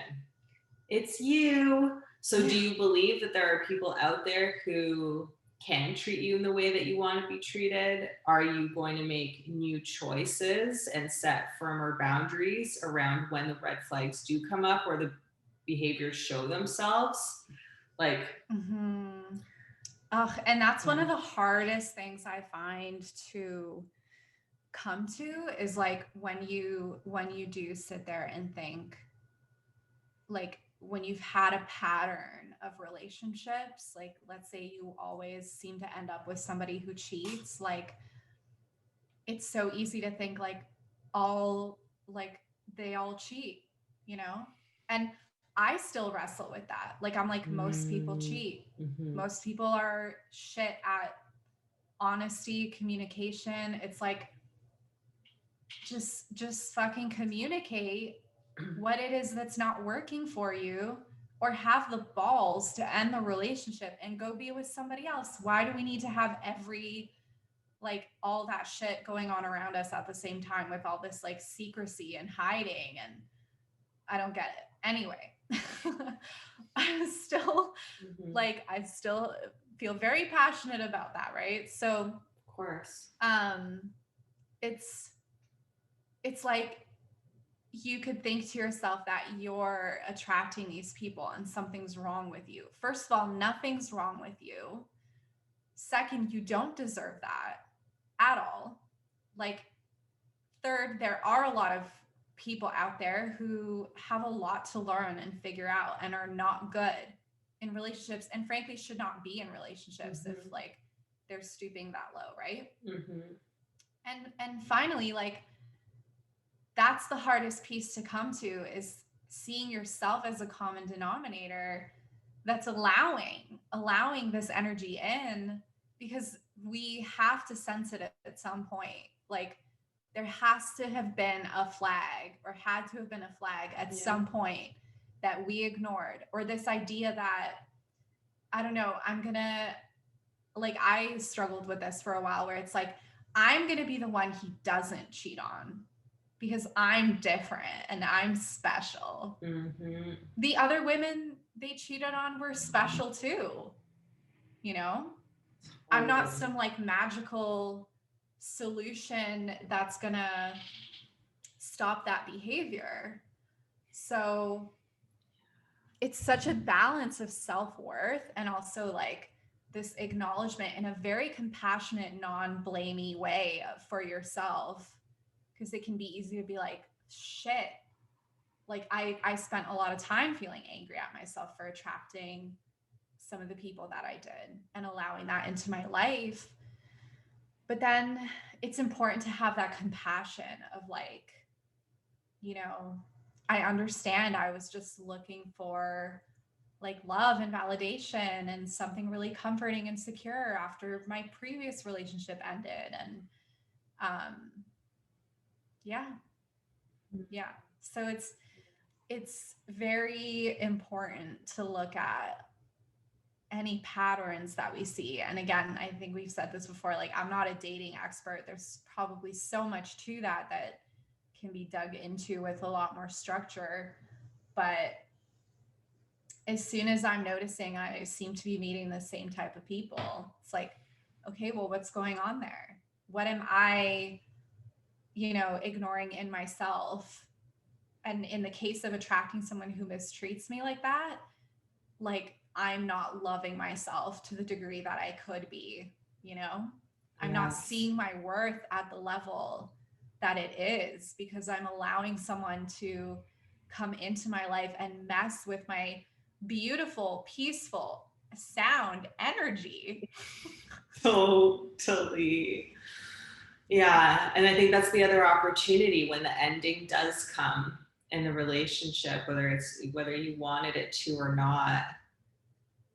A: It's you. So do you believe that there are people out there who can treat you in the way that you want to be treated? Are you going to make new choices and set firmer boundaries around when the red flags do come up, or the behaviors show themselves? Like,
B: and that's one of the hardest things I find to come to, is like when you do sit there and think, like, when you've had a pattern of relationships, like let's say you always seem to end up with somebody who cheats, like it's so easy to think like all like they all cheat, you know? And I still wrestle with that. Like I'm like, most people cheat. Most people are shit at honesty, communication. It's like just fucking communicate what it is that's not working for you, or have the balls to end the relationship and go be with somebody else. Why do we need to have every like all that shit going on around us at the same time with all this like secrecy and hiding? And I don't get it. Anyway, I'm still like, I still feel very passionate about that, right? So
A: of course,
B: it's like you could think to yourself that you're attracting these people and something's wrong with you. First of all, nothing's wrong with you. Second, you don't deserve that at all. Like, third, there are a lot of people out there who have a lot to learn and figure out and are not good in relationships, and frankly should not be in relationships if like they're stooping that low, right? And finally, like, that's the hardest piece to come to, is seeing yourself as a common denominator that's allowing this energy in, because we have to sense it at some point. Like there has to have been a flag, or had to have been a flag at some point that we ignored, or this idea that, I don't know, I struggled with this for a while, where it's like, I'm going to be the one he doesn't cheat on because I'm different and I'm special. The other women they cheated on were special too. You know, I'm not some like magical solution that's going to stop that behavior. So it's such a balance of self-worth and also like this acknowledgement in a very compassionate, non-blamey way for yourself. Because it can be easy to be like, shit, like I spent a lot of time feeling angry at myself for attracting some of the people that I did and allowing that into my life. But then it's important to have that compassion of like, you know, I understand I was just looking for like love and validation and something really comforting and secure after my previous relationship ended. And yeah. So it's very important to look at any patterns that we see. And again, I think we've said this before, like I'm not a dating expert. There's probably so much to that can be dug into with a lot more structure. But as soon as I'm noticing I seem to be meeting the same type of people, it's like, okay, well, what's going on there? What am I, ignoring in myself? And in the case of attracting someone who mistreats me like that, like I'm not loving myself to the degree that I could be, I'm not seeing my worth at the level that it is, because I'm allowing someone to come into my life and mess with my beautiful, peaceful, sound energy.
A: Totally. Yeah. And I think that's the other opportunity when the ending does come in the relationship, whether you wanted it to or not,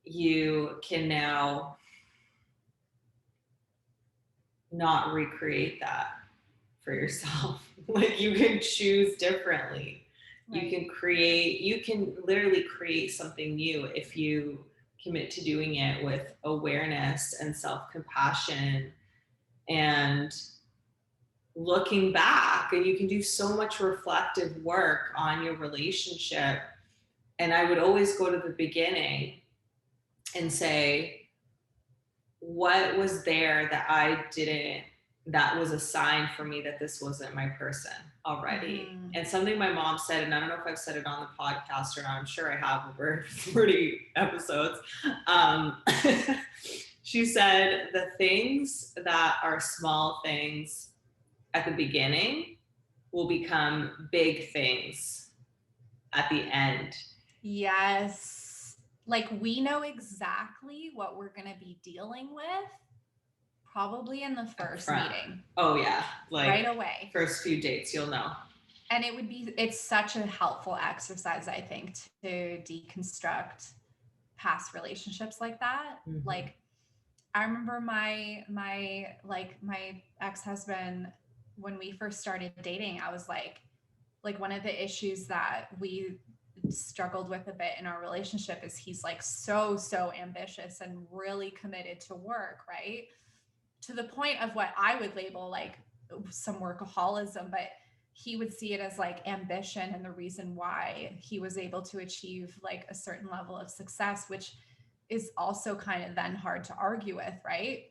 A: you can now not recreate that for yourself. Like you can choose differently. Right. You can literally create something new if you commit to doing it with awareness and self-compassion and looking back. And you can do so much reflective work on your relationship. And I would always go to the beginning and say, what was there that I didn't, that was a sign for me that this wasn't my person already. And something my mom said, and I don't know if I've said it on the podcast or not, I'm sure I have over 40 episodes. She said, the things that are small things at the beginning will become big things at the end.
B: Yes. Like we know exactly what we're going to be dealing with probably in the first meeting.
A: Oh yeah. Like
B: right away.
A: First few dates, you'll know.
B: And it's such a helpful exercise, I think, to deconstruct past relationships like that.
A: Mm-hmm.
B: Like I remember my ex-husband, when we first started dating, I was like one of the issues that we struggled with a bit in our relationship is he's like so ambitious and really committed to work, right? To the point of what I would label like some workaholism, but he would see it as like ambition and the reason why he was able to achieve like a certain level of success, which is also kind of then hard to argue with, right?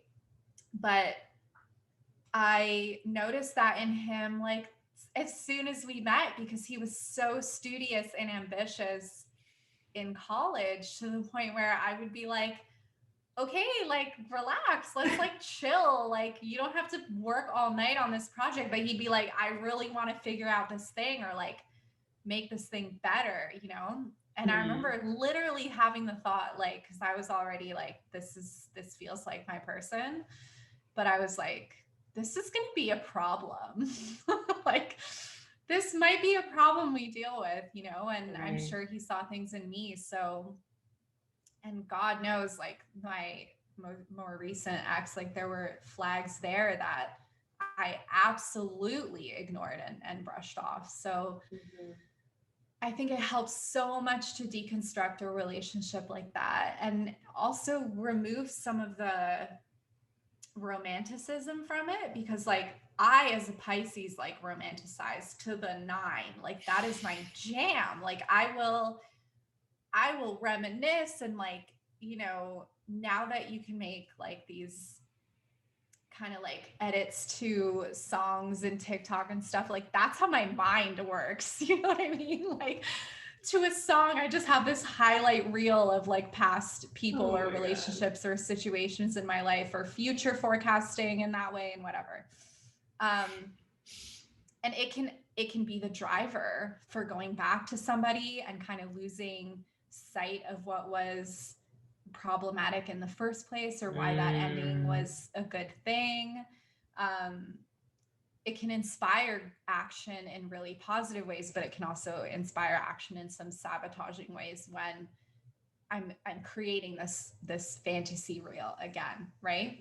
B: But I noticed that in him, like as soon as we met, because he was so studious and ambitious in college, to the point where I would be like, okay, like relax, let's like chill, like you don't have to work all night on this project. But he'd be like, I really want to figure out this thing or like make this thing better, you know? And I remember literally having the thought, like, because I was already like, this feels like my person, but I was like, this is going to be a problem. Like this might be a problem we deal with, you know? And I'm sure he saw things in me. So, and God knows, like my more recent ex, like there were flags there that I absolutely ignored and brushed off. So I think it helps so much to deconstruct a relationship like that and also remove some of the romanticism from it, because like I, as a Pisces, like romanticize to the nine. Like that is my jam. Like I will reminisce and like, you know, now that you can make like these kind of like edits to songs and TikTok and stuff, like that's how my mind works. You know what I mean? Like to a song, I just have this highlight reel of like past people or relationships or situations in my life, or future forecasting in that way and whatever. And it can be the driver for going back to somebody and kind of losing sight of what was problematic in the first place, or why that ending was a good thing. It can inspire action in really positive ways, but it can also inspire action in some sabotaging ways when I'm creating this fantasy reel again, right?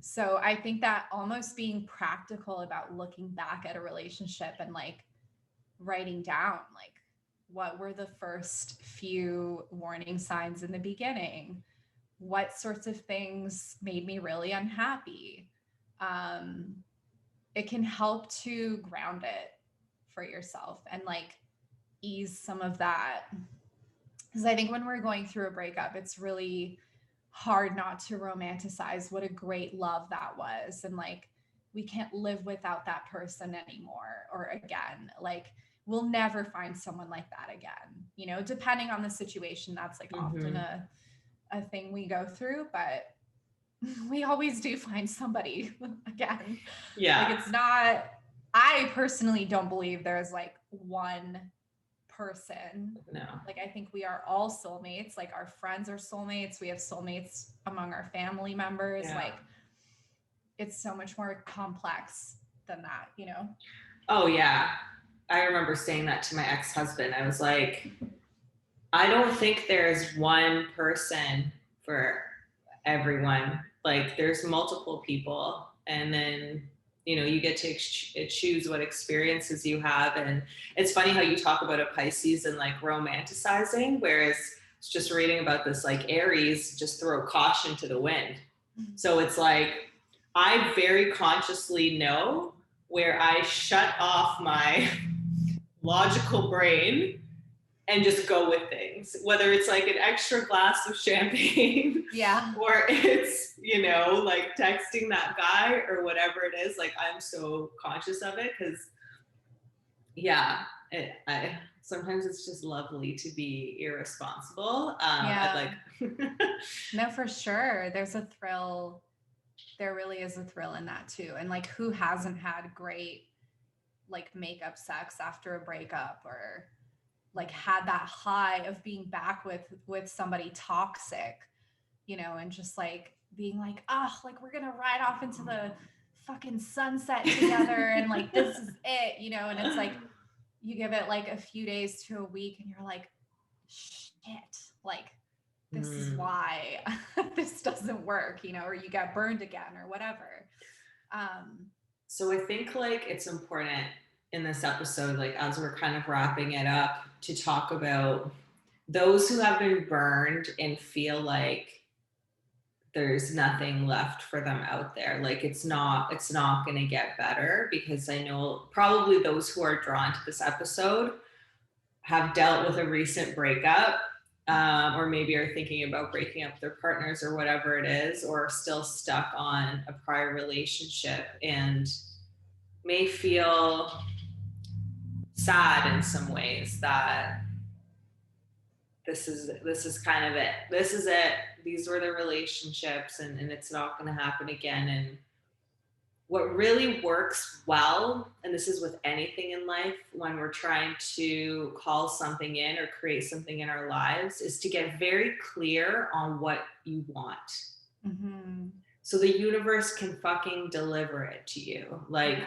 B: So I think that almost being practical about looking back at a relationship and like writing down like what were the first few warning signs in the beginning, what sorts of things made me really unhappy. It can help to ground it for yourself and like ease some of that. Because I think when we're going through a breakup, it's really hard not to romanticize what a great love that was. And like, we can't live without that person anymore or again. Like, we'll never find someone like that again. You know, depending on the situation, that's like often a thing we go through, but we always do find somebody again.
A: Yeah.
B: Like it's not, I personally don't believe there's like one person.
A: No.
B: Like I think we are all soulmates. Like our friends are soulmates. We have soulmates among our family members.
A: Yeah.
B: Like it's so much more complex than that, you know?
A: Oh yeah. I remember saying that to my ex-husband. I was like, I don't think there's one person for everyone. Like there's multiple people, and then you know you get to choose what experiences you have. And it's funny how you talk about a Pisces and like romanticizing, whereas it's just reading about this like Aries just throw caution to the wind. So it's like I very consciously know where I shut off my logical brain and just go with things, whether it's like an extra glass of champagne or it's, you know, like texting that guy or whatever it is. Like I'm so conscious of it because sometimes it's just lovely to be irresponsible.
B: No, for sure. There's a thrill. There really is a thrill in that too. And like, who hasn't had great like makeup sex after a breakup, or like had that high of being back with somebody toxic, you know, and just like being like, oh, like we're gonna ride off into the fucking sunset together and like this is it, you know. And it's like you give it like a few days to a week and you're like, shit, like this is why this doesn't work, you know, or you get burned again or whatever.
A: So I think like it's important in this episode, like as we're kind of wrapping it up, to talk about those who have been burned and feel like there's nothing left for them out there. Like it's not going to get better, because I know probably those who are drawn to this episode have dealt with a recent breakup, or maybe are thinking about breaking up with their partners or whatever it is, or still stuck on a prior relationship and may feel sad in some ways that this is kind of it. This is it. These were the relationships, and it's not going to happen again. And what really works well, and this is with anything in life, when we're trying to call something in or create something in our lives, is to get very clear on what you want. Mm-hmm. So the universe can fucking deliver it to you. Like,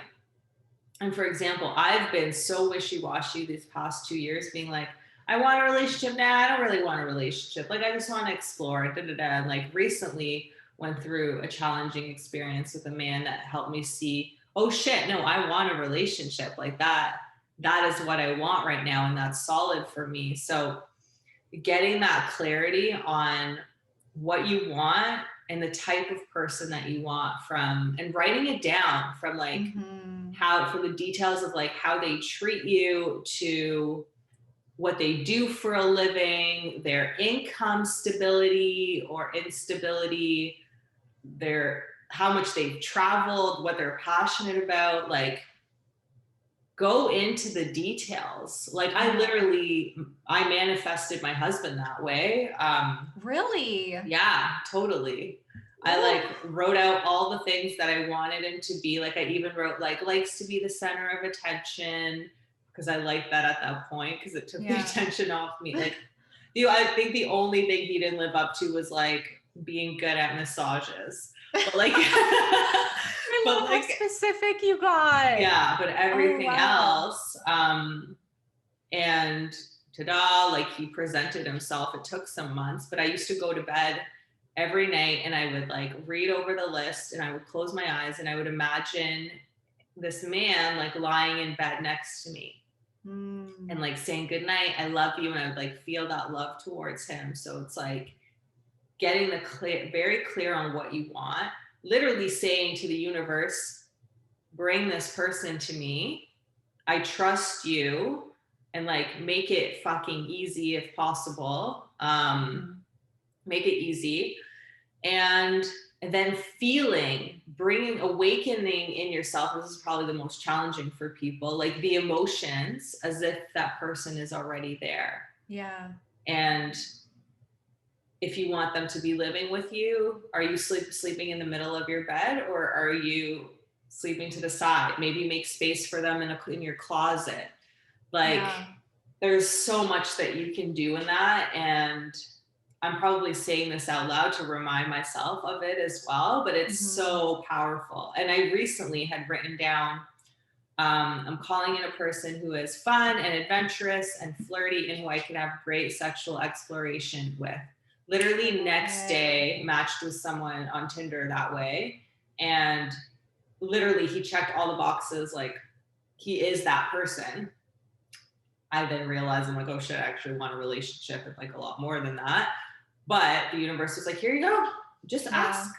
A: and for example, I've been so wishy-washy these past 2 years, being like, I want a relationship now. I don't really want a relationship. Like, I just want to explore it. And like recently went through a challenging experience with a man that helped me see, oh shit, no, I want a relationship like that. That is what I want right now. And that's solid for me. So getting that clarity on what you want and the type of person that you want from, and writing it down from like how, from the details of like how they treat you to what they do for a living, their income stability or instability, their, how much they've traveled, what they're passionate about, like go into the details. Like I manifested my husband that way.
B: Really?
A: Yeah, totally. I like wrote out all the things that I wanted him to be. Like I even wrote like likes to be the center of attention, because I liked that at that point, because it took the attention off me. Like, I think the only thing he didn't live up to was like being good at massages. But like,
B: I love how specific you got.
A: Yeah, but everything else, and ta-da, like he presented himself. It took some months, but I used to go to bed every night and I would like read over the list and I would close my eyes and I would imagine this man like lying in bed next to me and like saying good night, I love you, and I would like feel that love towards him. So it's like getting the very clear on what you want, literally saying to the universe, bring this person to me, I trust you, and like make it fucking easy if possible. Make it easy. And then bringing awakening in yourself. This is probably the most challenging for people, like the emotions as if that person is already there.
B: Yeah.
A: And if you want them to be living with you, are you sleeping in the middle of your bed, or are you sleeping to the side? Maybe make space for them in your closet. Like there's so much that you can do in that. And I'm probably saying this out loud to remind myself of it as well, but it's so powerful. And I recently had written down, I'm calling in a person who is fun and adventurous and flirty and who I can have great sexual exploration with. Literally next day matched with someone on Tinder that way. And literally he checked all the boxes. Like he is that person. I then realized I'm like, oh shit, I actually want a relationship with like a lot more than that. But the universe was like, here you go, just ask.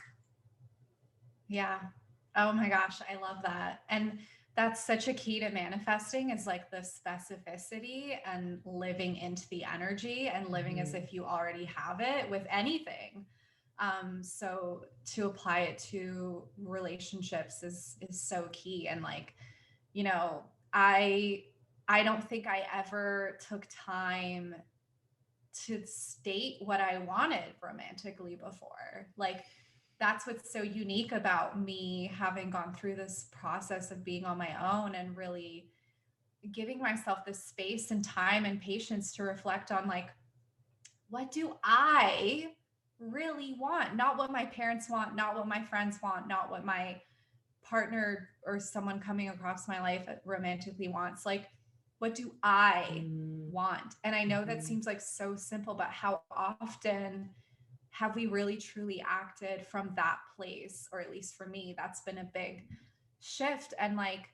B: Yeah. Oh my gosh, I love that. And that's such a key to manifesting, is like the specificity and living into the energy and living as if you already have it with anything. So to apply it to relationships is so key. And like, you know, I don't think I ever took time to state what I wanted romantically before. Like that's what's so unique about me having gone through this process of being on my own and really giving myself the space and time and patience to reflect on like, what do I really want? Not what my parents want, not what my friends want, not what my partner or someone coming across my life romantically wants. Like, what do I want? And I know that seems like so simple, but how often have we really truly acted from that place? Or at least for me, that's been a big shift. And like,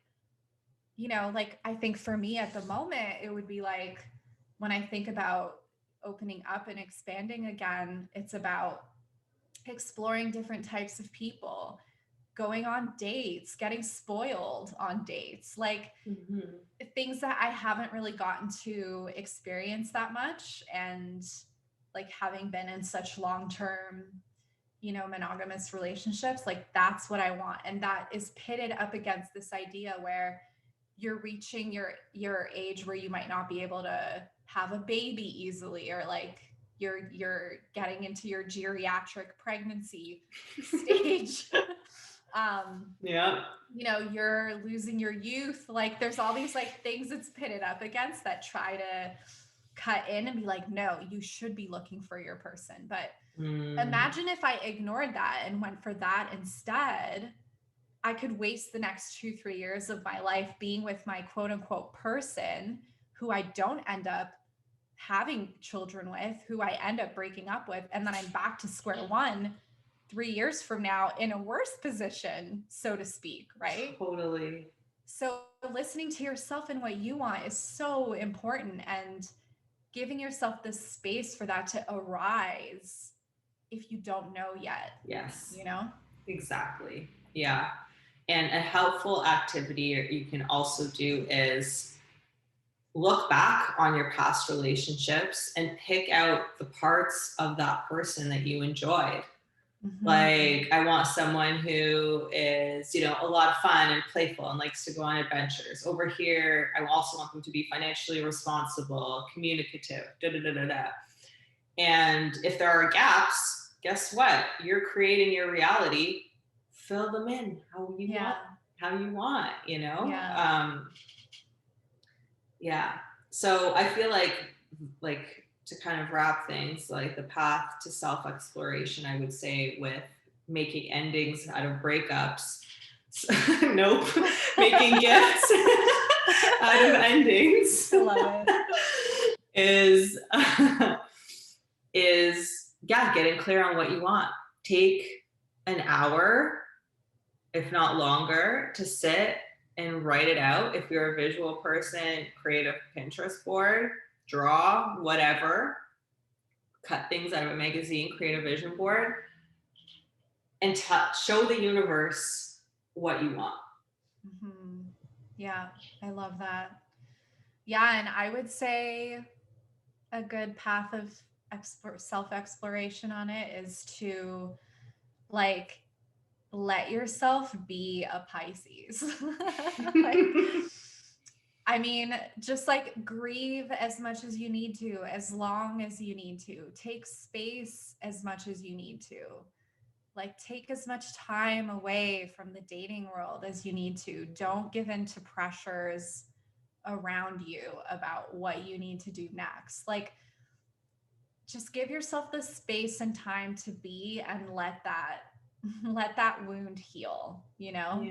B: you know, like I think for me at the moment, it would be like when I think about opening up and expanding again, it's about exploring different types of people, going on dates, getting spoiled on dates, like things that I haven't really gotten to experience that much. And like having been in such long-term, you know, monogamous relationships, like that's what I want. And that is pitted up against this idea where you're reaching your age where you might not be able to have a baby easily, or like you're getting into your geriatric pregnancy stage.
A: Yeah.
B: You know, you're losing your youth. Like there's all these like things it's pitted up against that try to cut in and be like, no, you should be looking for your person. But imagine if I ignored that and went for that instead. I could waste the next 2-3 years of my life being with my quote unquote person who I don't end up having children with, who I end up breaking up with. And then I'm back to square one 3 years from now in a worse position, so to speak. Right.
A: Totally.
B: So listening to yourself and what you want is so important, and giving yourself the space for that to arise if you don't know yet.
A: Yes.
B: You know?
A: Exactly. Yeah. And a helpful activity you can also do is look back on your past relationships and pick out the parts of that person that you enjoyed. Like, I want someone who is, you know, a lot of fun and playful and likes to go on adventures. Over here, I also want them to be financially responsible, communicative, And if there are gaps, guess what? You're creating your reality. Fill them in how you want, you know? Yeah. So I feel like to kind of wrap things, like the path to self-exploration, I would say, with making endings out of breakups. Nope. Making gifts out of endings.
B: I love it.
A: Is getting clear on what you want. Take an hour, if not longer, to sit and write it out. If you're a visual person, create a Pinterest board, draw, whatever, cut things out of a magazine, create a vision board, and show the universe what you want.
B: Yeah, I love that. Yeah, and I would say a good path of self-exploration on it is to like let yourself be a Pisces. Like, I mean, just like grieve as much as you need to, as long as you need to. Take space as much as you need to. Like, take as much time away from the dating world as you need to. Don't give in to pressures around you about what you need to do next. Like, just give yourself the space and time to be, and let that wound heal, you know?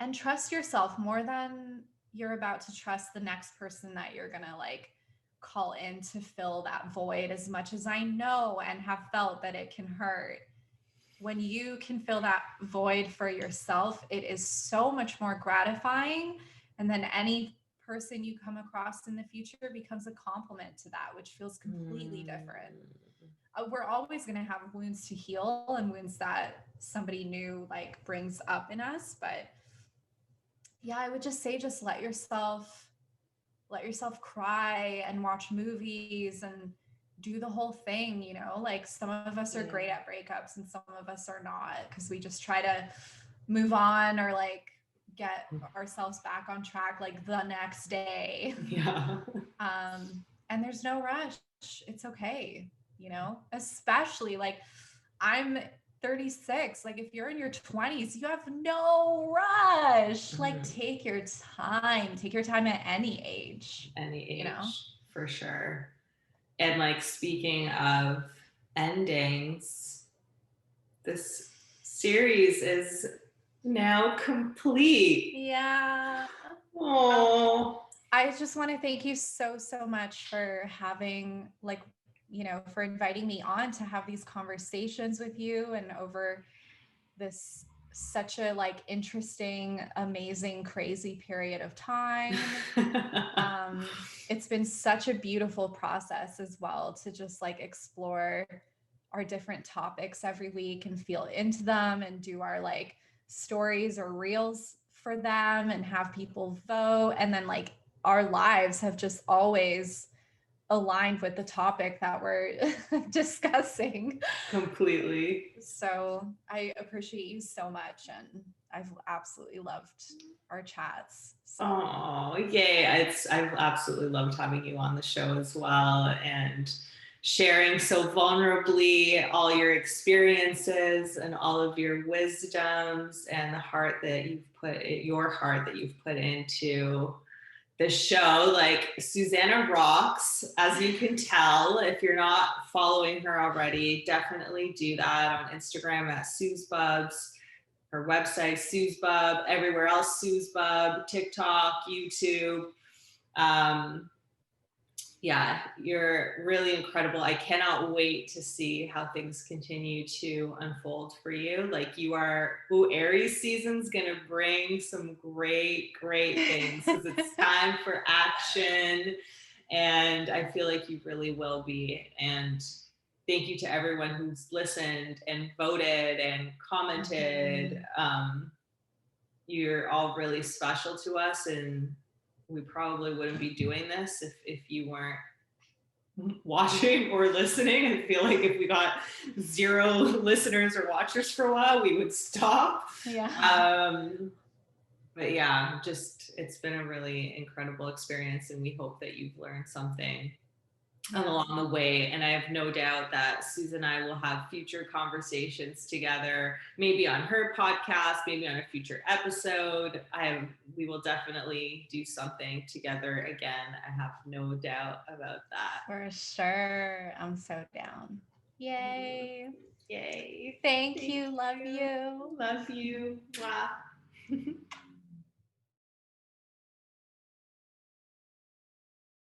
B: And trust yourself more than you're about to trust the next person that you're gonna like call in to fill that void. As much as I know and have felt that it can hurt, when you can fill that void for yourself, it is so much more gratifying. And then any person you come across in the future becomes a compliment to that, which feels completely different. We're always going to have wounds to heal and wounds that somebody new like brings up in us. But yeah, I would just say, just let yourself cry and watch movies and do the whole thing, you know? Like, some of us are great at breakups and some of us are not, because we just try to move on or like get ourselves back on track like the next day. And there's no rush. It's okay, you know? Especially like, I'm 36. Like if you're in your 20s, you have no rush.
A: Mhm.
B: Like take your time. Take your time at any age.
A: Any age,
B: You know?
A: for sure. And like speaking of endings, this series is now complete.
B: Yeah.
A: Oh,
B: I just want to thank you so, so much for having, like, you know, for inviting me on to have these conversations with you and over this such a like interesting, amazing, crazy period of time. It's been such a beautiful process as well to just like explore our different topics every week and feel into them and do our like stories or reels for them and have people vote. And then like our lives have just always aligned with the topic that we're discussing.
A: completely.
B: So I appreciate you so much. And I've absolutely loved our chats. So
A: Oh, yay. I've absolutely loved having you on the show as well and sharing so vulnerably all your experiences and all of your wisdoms and the heart that your heart that you've put into the show. Like Suzanna rocks, as you can tell. If you're not following her already, definitely do that on Instagram at Suzbubs. Her website, Suzbub, everywhere else, Suzbub, TikTok, YouTube. Yeah, you're really incredible. I cannot wait to see how things continue to unfold for you. Like you are, Aries season's gonna bring some great, great things because it's time for action. And I feel like you really will be. And thank you to everyone who's listened and voted and commented. You're all really special to us, and we probably wouldn't be doing this if you weren't watching or listening. I feel like if we got 0 listeners or watchers for a while, we would stop.
B: yeah.
A: But yeah, just it's been a really incredible experience, and we hope that you've learned something along the way. And I have no doubt that Susan and I will have future conversations together, maybe on her podcast, maybe on a future episode. We will definitely do something together again. I have no doubt about that.
B: For sure. I'm so down. Yay.
A: Yay.
B: Thank you. Love you.
A: Love you. Wow.